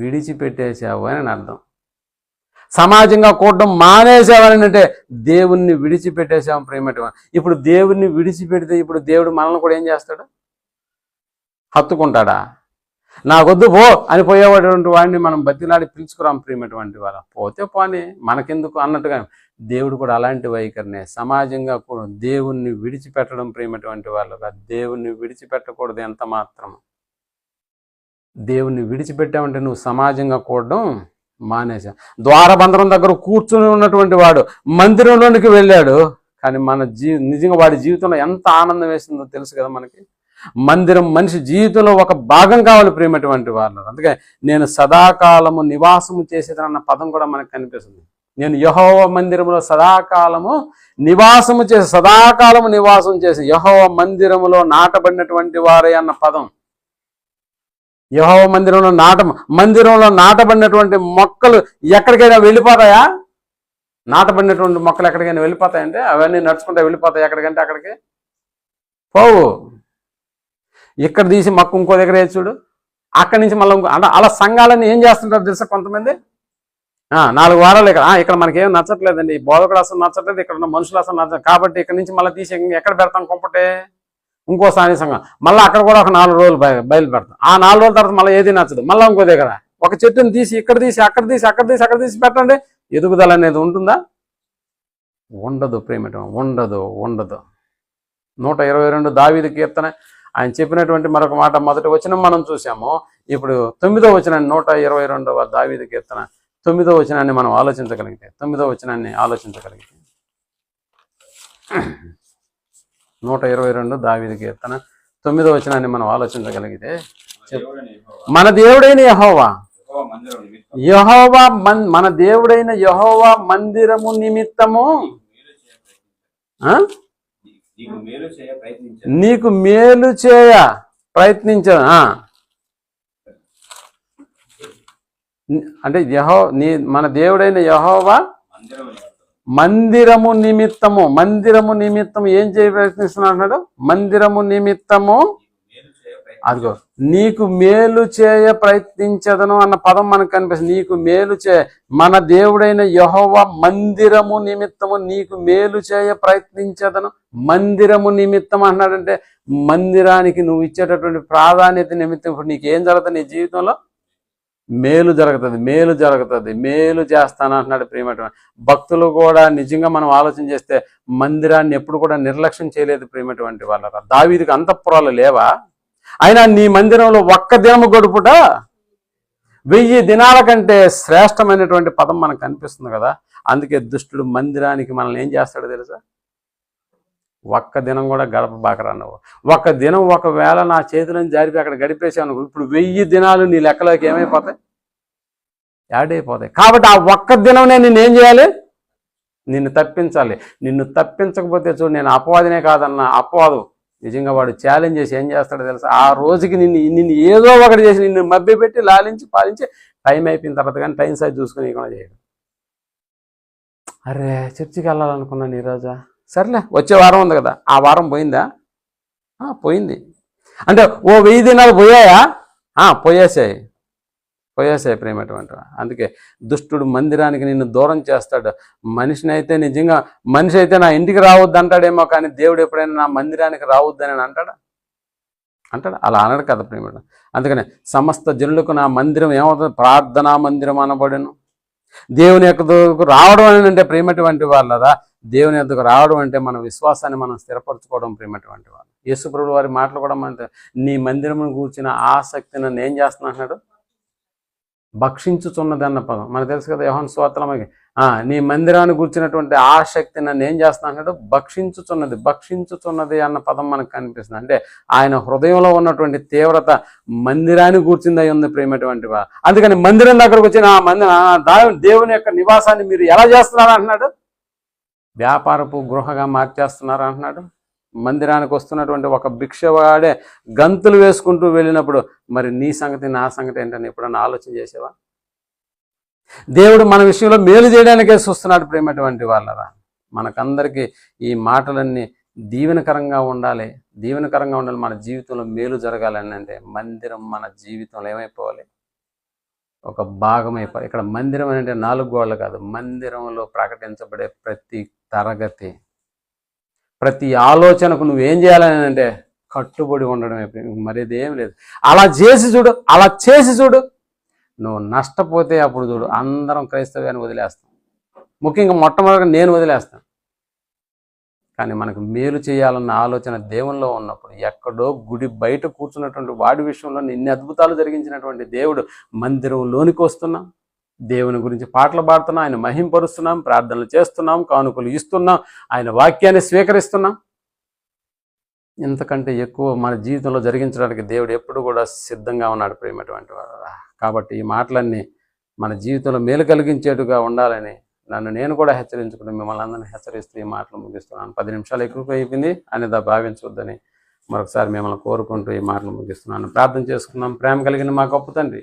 S1: విడిచిపెట్టేసావు అని అర్థం. సమాజంగా కూడడం మానేసావని అంటే దేవుణ్ణి విడిచిపెట్టేసాము ప్రేమటి. ఇప్పుడు దేవుణ్ణి విడిచిపెడితే ఇప్పుడు దేవుడు మనల్ని కూడా ఏం చేస్తాడు? హత్తుకుంటాడా? నాకొద్దు పో అని పోయేవాటువంటి వాడిని మనం బతిలాడి పిలుచుకురాం ప్రేమటువంటి వాళ్ళ. పోతే పోని మనకెందుకు అన్నట్టుగా దేవుడు కూడా అలాంటి వైఖరినే. సమాజంగా కూడా దేవుణ్ణి విడిచిపెట్టడం ప్రేమటువంటి వాళ్ళుగా. దేవుణ్ణి విడిచిపెట్టకూడదు ఎంత మాత్రం. దేవుణ్ణి విడిచిపెట్టామంటే నువ్వు సమాజంగా కూడడం మానేశా. ద్వారబంధరం దగ్గర కూర్చుని ఉన్నటువంటి వాడు మందిరంలోనికి వెళ్ళాడు. కానీ మన నిజంగా వాడి జీవితంలో ఎంత ఆనందం వేసిందో తెలుసు కదా మనకి. మందిరం మనిషి జీవితంలో ఒక భాగం కావాలి ప్రియమైనటువంటి వాళ్ళు. అందుకే నేను సదాకాలము నివాసము చేసేదన్న పదం కూడా మనకు కనిపిస్తుంది. నేను యెహోవా మందిరములో సదాకాలము నివాసము చేసి యెహోవా మందిరములో నాటబడినటువంటి వారే అన్న పదం. యెహోవా మందిరంలో నాటబడినటువంటి మొక్కలు ఎక్కడికైనా వెళ్ళిపోతాయా? నాటబడినటువంటి మొక్కలు ఎక్కడికైనా వెళ్ళిపోతాయంటే అవన్నీ నడుచుకుంటూ వెళ్ళిపోతాయి. ఎక్కడికంటే అక్కడికి పోవు. ఇక్కడ తీసి మొక్క ఇంకో దగ్గర చూడు, అక్కడి నుంచి మళ్ళీ అంటే అలా సంఘాలన్నీ ఏం చేస్తుంటారు తెలుసా? కొంతమంది 4 వారాలు ఇక్కడ మనకేం నచ్చట్లేదండి, బోధకుడు అసలు నచ్చట్లేదు, ఇక్కడ ఉన్న మనుషులు అసలు నచ్చలేదు, కాబట్టి ఇక్కడ నుంచి మళ్ళీ తీసి ఎక్కడ పెడతాం? కొంపటే ఇంకో స్థానిక సంఘం. మళ్ళీ అక్కడ కూడా ఒక 4 రోజులు బయలు పెడతాం. ఆ 4 రోజుల తర్వాత మళ్ళీ ఏది నచ్చదు, మళ్ళీ ఇంకో దగ్గర ఒక చెట్టుని తీసి ఇక్కడ తీసి అక్కడ తీసి పెట్టండి. ఎదుగుదల అనేది ఉంటుందా? ఉండదు ప్రేమటం, ఉండదు. 122 దావీదు కీర్తన ఆయన చెప్పినటువంటి మరొక మాట మొదటి వచనం మనం చూసాము. ఇప్పుడు 9వ వచనాన్ని 122వ దావీదు కీర్తన 9వ వచనాన్ని మనం ఆలోచించగలిగితే 122 దావీదు కీర్తన 9వ వచనాన్ని మనం ఆలోచించగలిగితే, మన దేవుడైన యెహోవా మందిరము నిమిత్తము నీకు మేలు చేయ ప్రయత్నించను. అంటే మన దేవుడైన యెహోవా మందిరము నిమిత్తము ఏం చేయ ప్రయత్నిస్తున్నాడు? మందిరము నిమిత్తము అదిగో నీకు మేలు చేయ ప్రయత్నించదను అన్న పదం మనకు కనిపిస్తుంది. నీకు మేలు మన దేవుడైన యెహోవా మందిరము నిమిత్తము నీకు మేలు చేయ ప్రయత్నించదను. మందిరము నిమిత్తం అన్నాడంటే మందిరానికి నువ్వు ఇచ్చేటటువంటి ప్రాధాన్యత నిమిత్తం ఇప్పుడు నీకేం జరుగుతుంది? నీ జీవితంలో మేలు జరుగుతుంది, మేలు జరుగుతుంది, మేలు చేస్తాను అంటున్నాడు ప్రియమైన భక్తులు కూడా. నిజంగా మనం ఆలోచన చేస్తే మందిరాన్ని ఎప్పుడు కూడా నిర్లక్ష్యం చేయలేదు ప్రియమైనటువంటి వాళ్ళ. దావీదుకి అంతఃపురాలు లేవా? అయినా నీ మందిరంలో ఒక్క దినము గడుపుట 1000 దినాల కంటే శ్రేష్టమైనటువంటి పదం మనకు కనిపిస్తుంది కదా. అందుకే దుష్టుడు మందిరానికి మనల్ని ఏం చేస్తాడో తెలుసా? ఒక్క దినం కూడా గడపబాకరా నువ్వు. ఒక్క దినం ఒకవేళ నా చేతులను జారిపి అక్కడ గడిపేసాను, ఇప్పుడు 1000 దినాలు నీ లెక్కలోకి ఏమైపోతాయి? యాడ్ అయిపోతాయి. కాబట్టి ఆ ఒక్క దినం నిన్నేం చేయాలి? నిన్ను తప్పించాలి. నిన్ను తప్పించకపోతే చూడు, నేను అపవాదినే కాదన్న అపవాదు నిజంగా వాడు ఛాలెంజ్ చేసి ఏం చేస్తాడో తెలుసా? ఆ రోజుకి నిన్ను ఏదో ఒకటి చేసి నిన్ను మభ్యపెట్టి లాలించి పాలించి టైం అయిపోయిన తర్వాత కానీ టైం సైజ్ చూసుకుని కూడా చేయడు. అరే చర్చికి వెళ్ళాలనుకున్నాను ఈరోజా, సర్లే వచ్చే వారం ఉంది కదా, ఆ వారం పోయిందా? పోయింది. అంటే ఓ 1000 దినాలు పోయాయా? పోయేసాయి ప్రేమటువంటి. అందుకే దుష్టుడు మందిరానికి నిన్ను దూరం చేస్తాడు. మనిషి అయితే నా ఇంటికి రావద్దు అంటాడేమో, కానీ దేవుడు ఎప్పుడైనా నా మందిరానికి రావద్దని అంటాడా? అలా అనడు కదా ప్రేమడు. అందుకనే సమస్త జనులకు నా మందిరం ఏమవుతుంది? ప్రార్థనా మందిరం అనబడెను. దేవుని యొక్కకు రావడం అని అంటే ప్రేమటువంటి వాళ్ళదా, దేవుని యొక్కకు రావడం అంటే మన విశ్వాసాన్ని మనం స్థిరపరచుకోవడం ప్రేమటువంటి వాళ్ళు. యేసు ప్రభువు వారి మాటలు కూడా అంటే నీ మందిరమును కూర్చిన ఆసక్తి నన్ను ఏం చేస్తున్నా అన్నాడు? భక్షించుచున్నది అన్న పదం మనకు తెలుసు కదా. యోహాను సువార్తలోకి నీ మందిరాన్ని కూర్చున్నటువంటి ఆసక్తి నన్ను ఏం చేస్తున్నా అన్నాడు? భక్షించుచున్నది అన్న పదం మనకు కనిపిస్తుంది. అంటే ఆయన హృదయంలో ఉన్నటువంటి తీవ్రత మందిరాన్ని కూర్చుంది అయి ఉంది ప్రేమటువంటి. అందుకని మందిరం దగ్గరకు వచ్చిన దేవుని యొక్క నివాసాన్ని మీరు ఎలా చేస్తున్నారు అంటున్నాడు? వ్యాపారపు గృహగా మార్చేస్తున్నారు అంటున్నాడు. మందిరానికి వస్తున్నటువంటి ఒక భిక్షవాడే గంతులు వేసుకుంటూ వెళ్ళినప్పుడు మరి నీ సంగతి నా సంగతి ఏంటని ఎప్పుడన్నా ఆలోచన చేసేవా? దేవుడు మన విషయంలో మేలు చేయడానికే చూస్తున్నాడు ప్రేమటువంటి వాళ్ళరా. మనకందరికీ ఈ మాటలన్నీ దీవెనకరంగా ఉండాలి. మన జీవితంలో మేలు జరగాలని అంటే మందిరం మన జీవితంలో ఏమైపోవాలి? ఒక భాగం అయిపోవాలి. ఇక్కడ మందిరం అంటే 4 గోడలు కాదు, మందిరంలో ప్రకటించబడే ప్రతి తరగతి, ప్రతి ఆలోచనకు నువ్వేం చేయాలని అంటే కట్టుబడి ఉండడమే, మరేదేం లేదు. అలా చేసి చూడు, నువ్వు నష్టపోతే అప్పుడు చూడు అందరం క్రైస్తవ్యాన్ని వదిలేస్తాం. ముఖ్యంగా మొట్టమొదటిగా నేను వదిలేస్తాను. కానీ మనకు మేలు చేయాలన్న ఆలోచన దేవునిలో ఉన్నప్పుడు ఎక్కడో గుడి బయట కూర్చున్నటువంటి వాడి విషయంలో ఇన్ని అద్భుతాలు జరిగించినటువంటి దేవుడు మందిరంలోనికి వస్తున్నాం, దేవుని గురించి పాటలు పాడుతున్నాం, ఆయన మహింపరుస్తున్నాం, ప్రార్థనలు చేస్తున్నాం, కానుకలు ఇస్తున్నాం, ఆయన వాక్యాన్ని స్వీకరిస్తున్నాం. ఇంతకంటే ఎక్కువ మన జీవితంలో జరిగించడానికి దేవుడు ఎప్పుడు కూడా సిద్ధంగా ఉన్నాడు ప్రేమటువంటి వాడు. కాబట్టి ఈ మాటలన్నీ మన జీవితంలో మేలు కలిగించేట్టుగా ఉండాలని నేను కూడా హెచ్చరించుకుని మిమ్మల్ని అందరినీ హెచ్చరిస్తూ ఈ మాటలు ముగిస్తున్నాను. 10 నిమిషాలు ఎక్కువ అయిపోయింది అనేది భావించవద్దని మరొకసారి మిమ్మల్ని కోరుకుంటూ ఈ మాటలు ముగిస్తున్నాను. ప్రార్థన చేసుకున్నాం. ప్రేమ కలిగిన మా గొప్ప తండ్రి,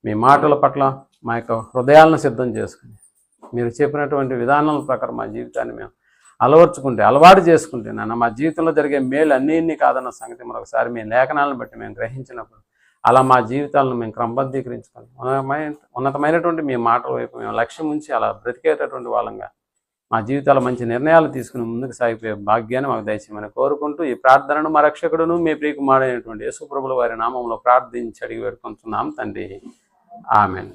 S1: మీ మాటల పట్ల మా యొక్క హృదయాలను సిద్ధం చేసుకుని మీరు చెప్పినటువంటి విధానాల ప్రకారం మా జీవితాన్ని మేము అలవాటు చేసుకుంటే మా జీవితంలో జరిగే మేలు అన్నీ కాదన్న సంగతి మరొకసారి మీ లేఖనాలను బట్టి మేము గ్రహించినప్పుడు అలా మా జీవితాలను మేము క్రమబద్ధీకరించుకొని ఉన్నతమైనటువంటి మీ మాటల వైపు మేము లక్ష్యం ఉంచి అలా బ్రతికేటటువంటి వాళ్ళంగా మా జీవితాల మంచి నిర్ణయాలు తీసుకుని ముందుకు సాగిపోయే భాగ్యాన్ని మాకు దయచేయమని కోరుకుంటూ ఈ ప్రార్థనను మా రక్షకుడును మీ ప్రియకుమారుడైనటువంటి యేసు ప్రభుల వారి నామంలో ప్రార్థించి అడిగి వేడుకుంటున్నాం తండ్రి. ఆమెన్.